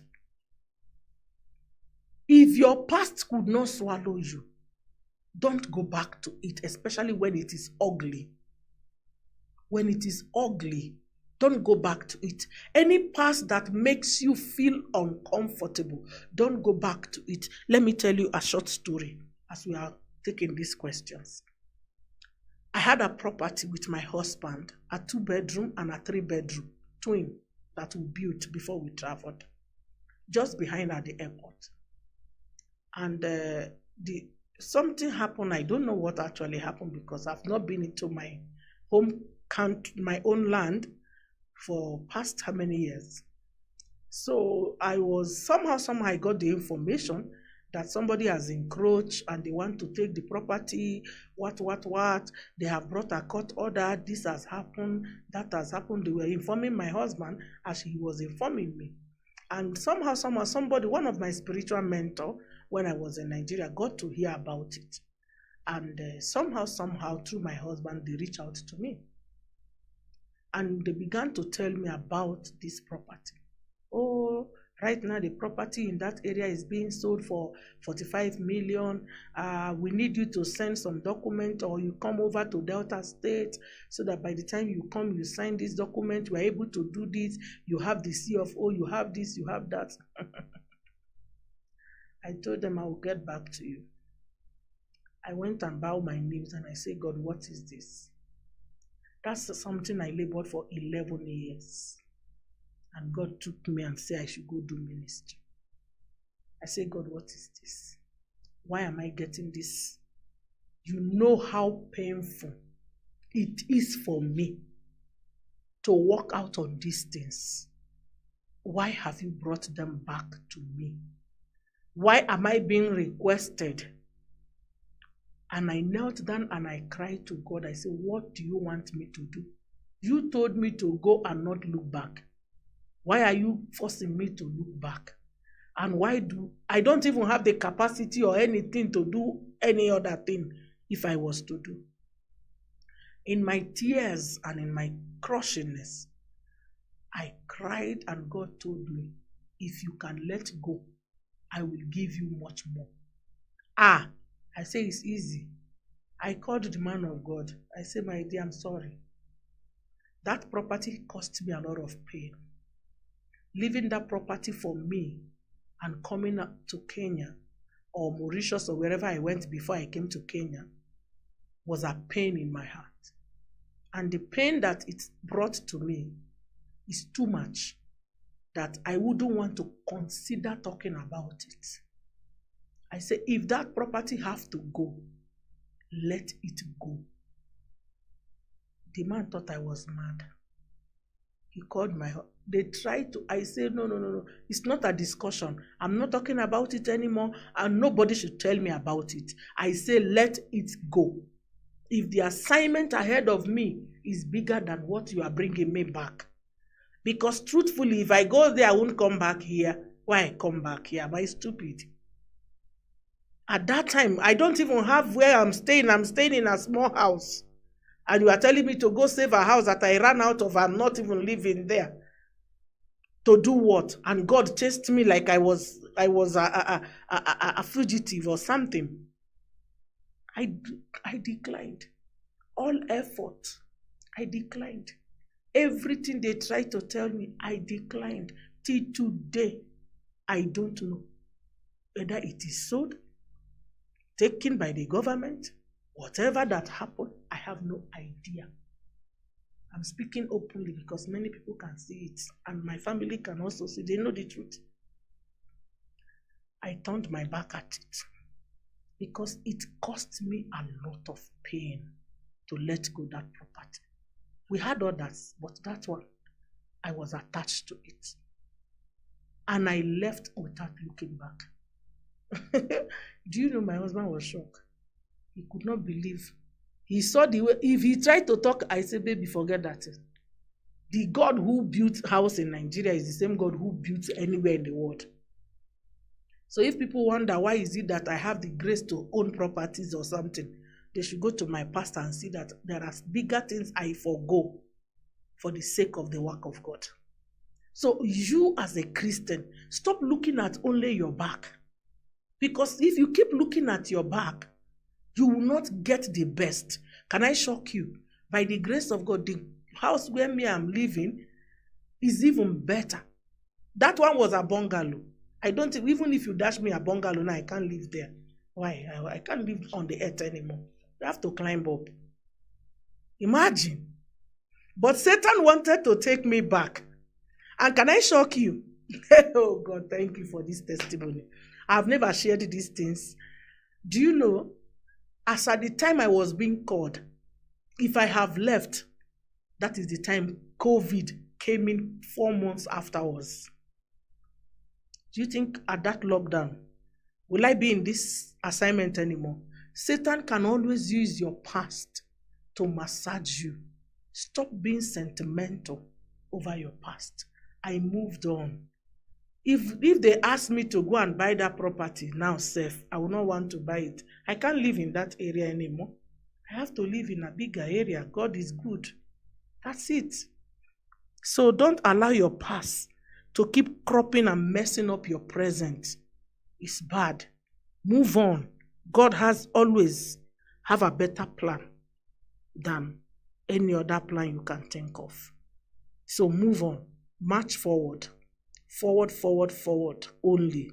S1: If your past could not swallow you, don't go back to it, especially when it is ugly. When it is ugly, don't go back to it. Any past that makes you feel uncomfortable, don't go back to it. Let me tell you a short story as we are taking these questions. I had a property with my husband, a 2-bedroom and a 3-bedroom, twin, that we built before we traveled, just behind at the airport. And something happened. I don't know what actually happened because I've not been into my home country, my own land, for past how many years. So I was somehow I got the information that somebody has encroached and they want to take the property, what. They have brought a court order, this has happened, that has happened. They were informing my husband as he was informing me. And somehow somebody, one of my spiritual mentor when I was in Nigeria, got to hear about it. And somehow through my husband, they reached out to me. And they began to tell me about this property. Oh, right now the property in that area is being sold for 45 million. We need you to send some document, or you come over to Delta State so that by the time you come, you sign this document. You are able to do this. You have the CFO, you have this, you have that. I told them I will get back to you. I went and bowed my knees and I said, God, what is this? That's something I labored for 11 years. And God took me and said I should go do ministry. I said, God, what is this? Why am I getting this? You know how painful it is for me to walk out on these things. Why have you brought them back to me? Why am I being requested? And I knelt down and I cried to God. I said, what do you want me to do? You told me to go and not look back. Why are you forcing me to look back? And why I don't even have the capacity or anything to do any other thing if I was to do. In my tears and in my crushiness, I cried and God told me, if you can let go, I will give you much more. I say it's easy. I called the man of God. I said, my dear, I'm sorry. That property cost me a lot of pain. Leaving that property for me and coming up to Kenya or Mauritius or wherever I went before I came to Kenya was a pain in my heart. And the pain that it brought to me is too much that I wouldn't want to consider talking about it. I say, if that property have to go, let it go. The man thought I was mad. He called they tried to, I said, no. It's not a discussion. I'm not talking about it anymore, and nobody should tell me about it. I say, let it go. If the assignment ahead of me is bigger than what you are bringing me back. Because truthfully, if I go there, I won't come back here. Why come back here? Am I stupid? At that time, I don't even have where I'm staying. I'm staying in a small house. And you are telling me to go save a house that I ran out of. I'm not even living there. To do what? And God chased me like I was a fugitive or something. I declined. All effort, I declined. Everything they tried to tell me, I declined. Till today, I don't know whether it is sold, taken by the government, whatever that happened, I have no idea. I'm speaking openly because many people can see it, and my family can also see. They know the truth. I turned my back at it because it cost me a lot of pain to let go that property. We had others, but that one, I was attached to it. And I left without looking back. Do you know my husband was shocked? He could not believe. He saw the way, if he tried to talk, I said, baby, forget that. The God who built house in Nigeria is the same God who built anywhere in the world. So if people wonder why is it that I have the grace to own properties or something, they should go to my pastor and see that there are bigger things I forgo for the sake of the work of God. So you as a Christian, stop looking at only your back. Because if you keep looking at your back, you will not get the best. Can I shock you? By the grace of God, the house where me I'm living is even better. That one was a bungalow. I don't think, even if you dash me a bungalow now, I can't live there. Why? I can't live on the earth anymore. You have to climb up. Imagine. But Satan wanted to take me back. And can I shock you? Oh God, thank you for this testimony. I've never shared these things. Do you know, as at the time I was being called, if I have left, that is the time COVID came in 4 months afterwards. Do you think at that lockdown, will I be in this assignment anymore? Satan can always use your past to massage you. Stop being sentimental over your past. I moved on. If they ask me to go and buy that property now, safe, I will not want to buy it. I can't live in that area anymore. I have to live in a bigger area. God is good. That's it. So don't allow your past to keep cropping and messing up your present. It's bad. Move on. God has always have a better plan than any other plan you can think of. So move on. March forward. Forward, forward, forward only.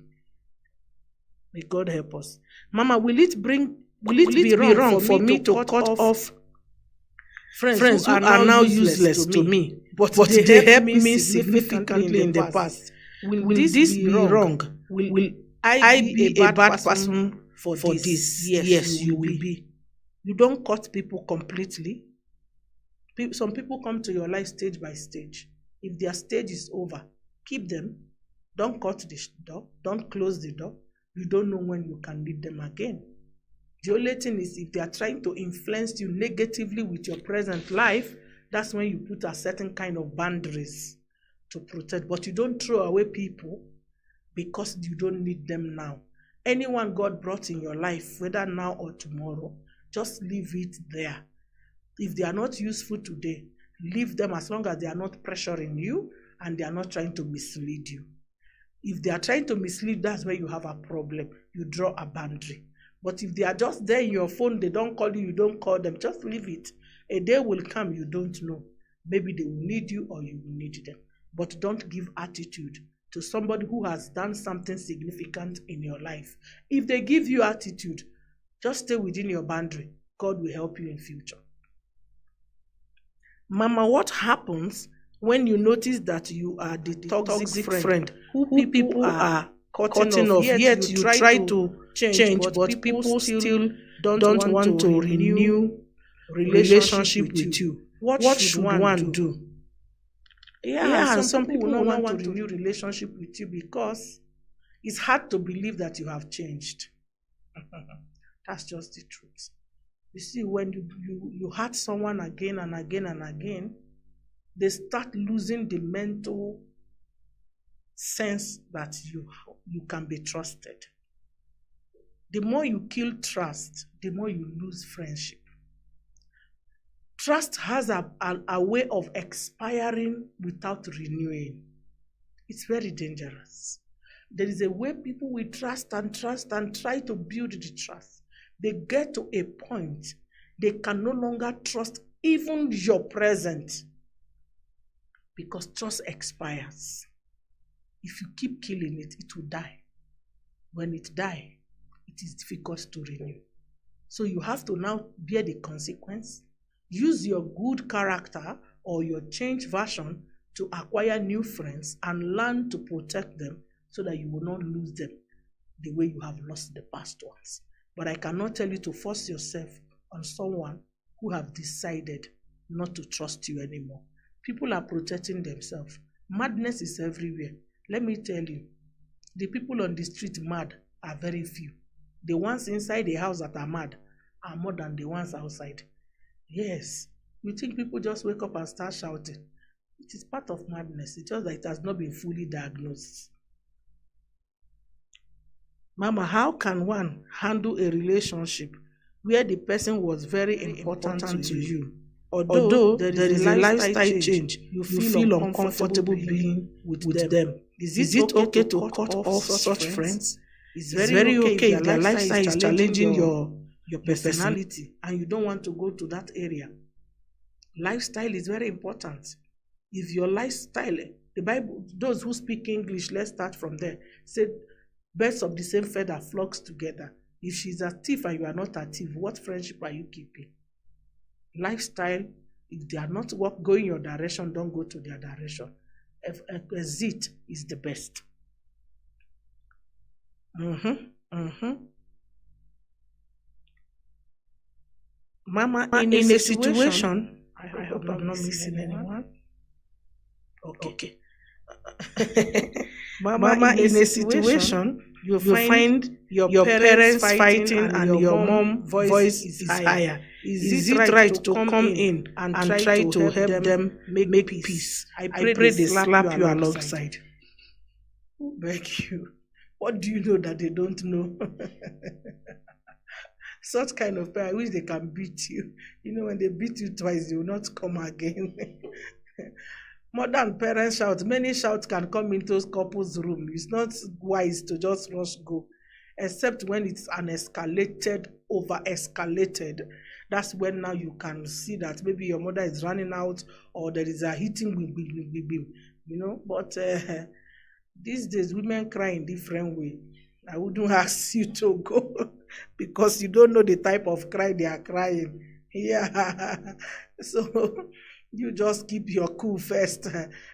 S1: May God help us. Mama, will it be wrong for me to cut off friends who are now useless to me, but they helped me significantly in the past? Will this be wrong? Will I be a bad person for this? Yes, you will be. You don't cut people completely. Some people come to your life stage by stage. If their stage is over, keep them. Don't cut the door. Don't close the door. You don't know when you can leave them again. The only thing is, if they are trying to influence you negatively with your present life, that's when you put a certain kind of boundaries to protect. But you don't throw away people because you don't need them now. Anyone God brought in your life, whether now or tomorrow, just leave it there. If they are not useful today, leave them as long as they are not pressuring you and they are not trying to mislead you. If they are trying to mislead, that's where you have a problem. You draw a boundary. But if they are just there in your phone, they don't call you, you don't call them, just leave it. A day will come, you don't know. Maybe they will need you or you will need them. But don't give attitude to somebody who has done something significant in your life. If they give you attitude, just stay within your boundary. God will help you in future. Mama, what happens when you notice that you are the toxic friend who people are cutting off, yet you try to change, but people still don't want to renew relationship with you? What should one do? Yeah, some people will not want to renew relationship with you because it's hard to believe that you have changed. That's just the truth. You see, when you hurt someone again and again and again, they start losing the mental sense that you can be trusted. The more you kill trust, the more you lose friendship. Trust has a way of expiring without renewing. It's very dangerous. There is a way people will trust and trust and try to build the trust. They get to a point they can no longer trust even your present, because trust expires. If you keep killing it, it will die. When it dies, it is difficult to renew. So you have to now bear the consequence. Use your good character or your changed version to acquire new friends and learn to protect them so that you will not lose them the way you have lost the past ones. But I cannot tell you to force yourself on someone who have decided not to trust you anymore. People are protecting themselves. Madness is everywhere. Let me tell you, the people on the street mad are very few. The ones inside the house that are mad are more than the ones outside. Yes, you think people just wake up and start shouting. It is part of madness. It's just that it has not been fully diagnosed. Mama, how can one handle a relationship where the person was very important to you? Although there is a lifestyle change, you feel uncomfortable being with them. Is it okay to cut off such friends? It's very okay if their lifestyle is challenging your personality and you don't want to go to that area. Lifestyle is very important. If your lifestyle, the Bible, those who speak English, let's start from there, said, birds of the same feather flocks together. If she's a thief and you are not a thief, what friendship are you keeping? Lifestyle, if they are not going your direction, don't go to their direction. Exit is the best. Mama, in a situation, I hope I'm not missing anyone. Okay. Mama, in a situation, you find your parents fighting and your mom's voice is higher. Is it right to come in and try to help them make peace? I pray they slap you alongside. Who beg you? What do you know that they don't know? Such kind of parents, I wish they can beat you. You know, when they beat you twice, they will not come again. More than parents shout, many shouts can come into couple's room. It's not wise to just rush go, except when it's an over-escalated. That's when now you can see that maybe your mother is running out or there is a hitting, you know. But these days, women cry in different way. I wouldn't ask you to go because you don't know the type of cry they are crying. Yeah. So you just keep your cool first.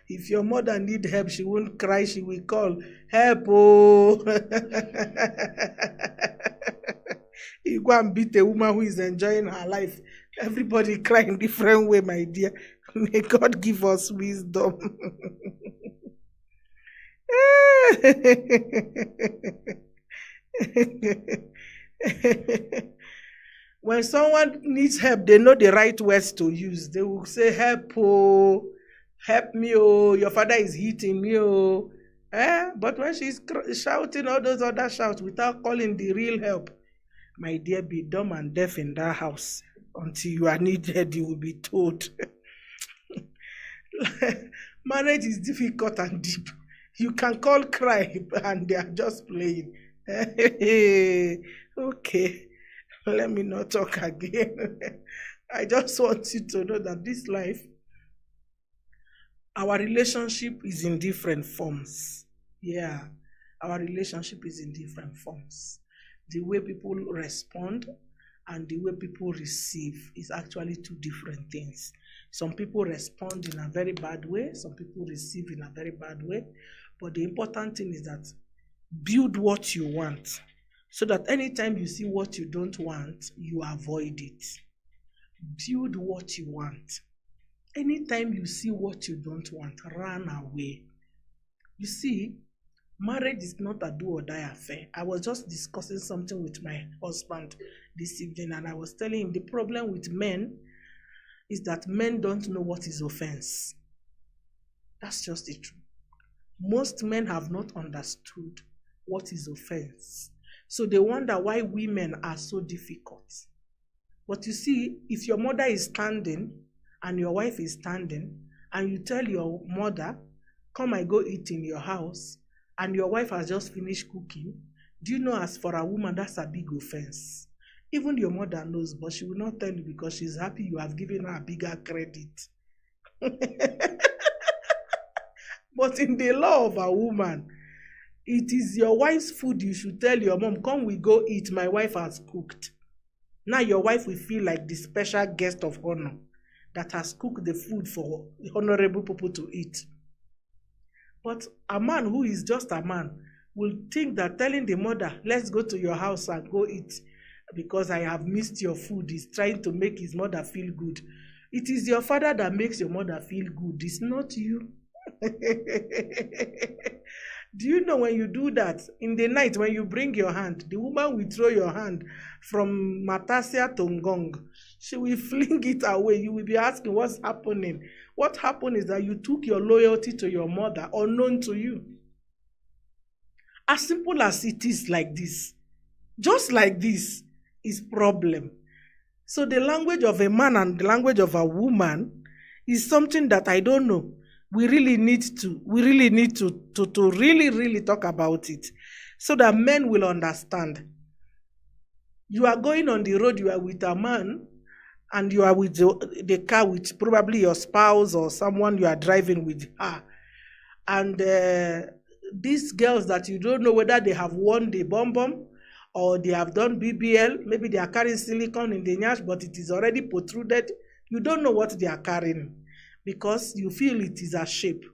S1: If your mother need help, she won't cry, she will call, help, oh. You go and beat a woman who is enjoying her life. Everybody cry in different way, my dear. May God give us wisdom. When someone needs help, they know the right words to use. They will say, help, oh, help me, oh, your father is hitting me, oh. But when she's shouting all those other shouts without calling the real help, my dear, be dumb and deaf in that house. Until you are needed, you will be told. Marriage is difficult and deep. You can call cry and they are just playing. Okay. Let me not talk again. I just want you to know that this life, our relationship is in different forms. Yeah, our relationship is in different forms. The way people respond and the way people receive is actually two different things. Some people respond in a very bad way. Some people receive in a very bad way. But the important thing is that build what you want, so that anytime you see what you don't want, you avoid it. Build what you want. Anytime you see what you don't want, run away. You see, marriage is not a do or die affair. I was just discussing something with my husband this evening, and I was telling him the problem with men is that men don't know what is offense. That's just the truth. Most men have not understood what is offense. So they wonder why women are so difficult. But you see, if your mother is standing and your wife is standing, and you tell your mother, come and go eat in your house, and your wife has just finished cooking, do you know, as for a woman, that's a big offense. Even your mother knows, but she will not tell you because she's happy you have given her a bigger credit. But in the law of a woman, it is your wife's food. You should tell your mom, come, we go eat. My wife has cooked. Now your wife will feel like the special guest of honor that has cooked the food for honorable people to eat. But a man who is just a man will think that telling the mother, let's go to your house and go eat because I have missed your food, is trying to make his mother feel good. It is your father that makes your mother feel good. It's not you. Do you know when you do that, in the night when you bring your hand, the woman will throw your hand from Matasia to Ngong. She will fling it away. You will be asking, what's happening? What happened is that you took your loyalty to your mother unknown to you. As simple as it is like this. Just like this is problem. So the language of a man and the language of a woman is something that I don't know. We really need to really talk about it so that men will understand. You are going on the road, you are with a man, and you are with the car with probably your spouse or someone you are driving with her. And these girls that you don't know whether they have won the bomb or they have done BBL, maybe they are carrying silicone in the nyash, but it is already protruded. You don't know what they are carrying, because you feel it is a shape.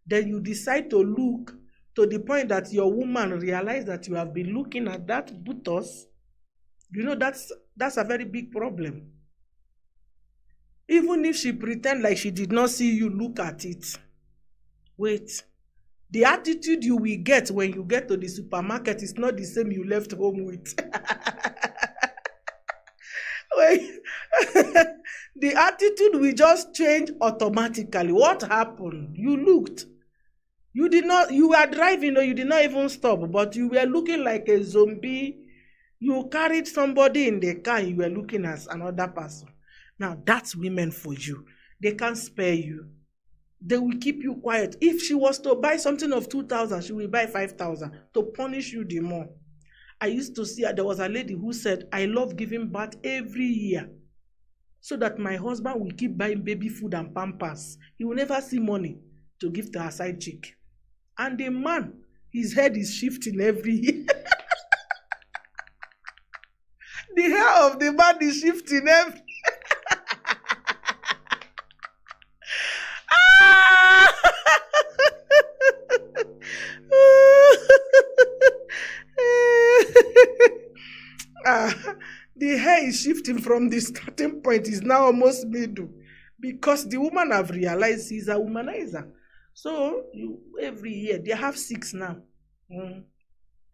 S1: Then you decide to look to the point that your woman realizes that you have been looking at that buttocks. You know, that's a very big problem. Even if she pretend like she did not see you look at it. Wait. The attitude you will get when you get to the supermarket is not the same you left home with. The attitude will just change automatically. What happened? You looked. You were driving or you did not even stop, but you were looking like a zombie. You carried somebody in the car and you were looking as another person. Now that's women for you. They can't spare you. They will keep you quiet. If she was to buy something of 2,000, she will buy 5,000 to punish you the more. I used to see, there was a lady who said, I love giving birth every year so that my husband will keep buying baby food and pampers. He will never see money to give to her side chick. And the man, his head is shifting every year. The hair of the man is shifting every year. The hair is shifting from the starting point, is now almost middle, because the woman have realized he's a womanizer. So every year they have 6 now.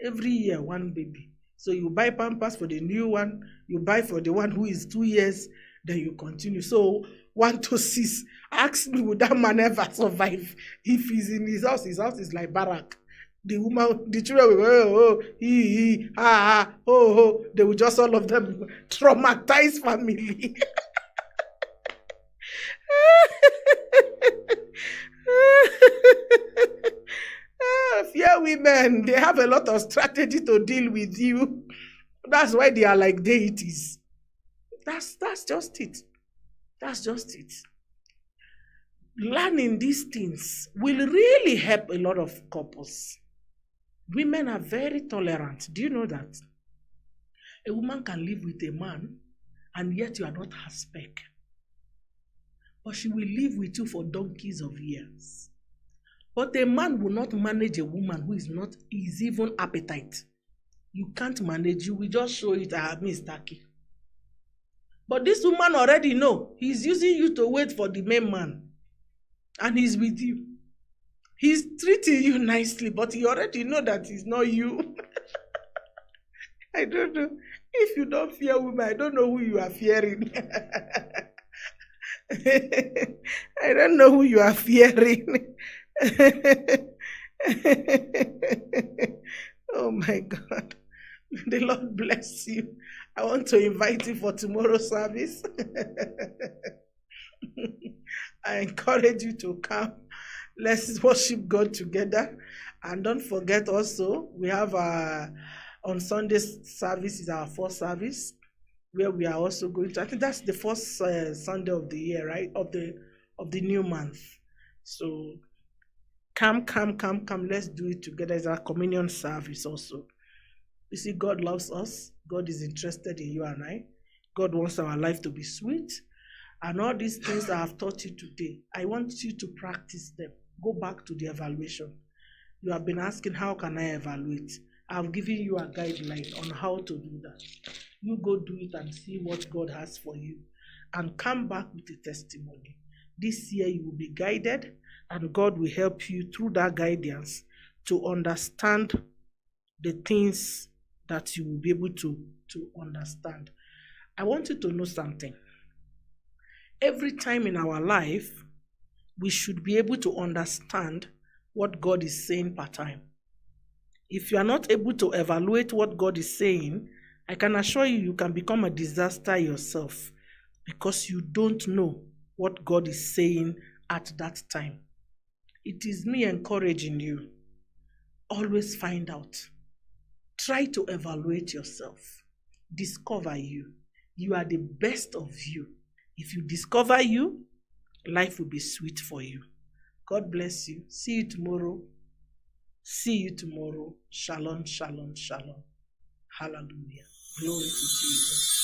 S1: Every year 1 baby. So you buy pampers for the new one, you buy for the one who is 2 years, then you continue. So 1 to 6. Ask me, would that man ever survive if he's in his house? His house is like barrack. The woman, the children will they will just all of them traumatize family. Fear women, they have a lot of strategy to deal with you. That's why they are like deities. That's just it. That's just it. Learning these things will really help a lot of couples. Women are very tolerant. Do you know that? A woman can live with a man and yet you are not her spec. But she will live with you for donkeys of years. But a man will not manage a woman who is not his even appetite. You can't manage, you will just show it, Miss Taki. But this woman already know. He's using you to wait for the main man. And he's with you. He's treating you nicely, but you already know that he's not you. I don't know. If you don't fear women, I don't know who you are fearing. I don't know who you are fearing. Oh my God. The Lord bless you. I want to invite you for tomorrow's service. I encourage you to come. Let's worship God together. And don't forget also, we have on Sunday's service is our 4th service. where we are also going to. I think that's the first Sunday of the year, right? Of the new month. So come. Let's do it together. It's our communion service also. You see, God loves us. God is interested in you and I. God wants our life to be sweet. And all these things I have taught you today, I want you to practice them. Go back to the evaluation. You have been asking, how can I evaluate? I've given you a guideline on how to do that. You go do it and see what God has for you. And come back with a testimony. This year you will be guided, and God will help you through that guidance to understand the things that you will be able to understand. I want you to know something. Every time in our life, we should be able to understand what God is saying per time. If you are not able to evaluate what God is saying, I can assure you, you can become a disaster yourself because you don't know what God is saying at that time. It is me encouraging you. Always find out. Try to evaluate yourself. Discover you. You are the best of you. If you discover you, life will be sweet for you. God bless you. See you tomorrow. See you tomorrow. Shalom, shalom, shalom. Hallelujah. Glory to Jesus.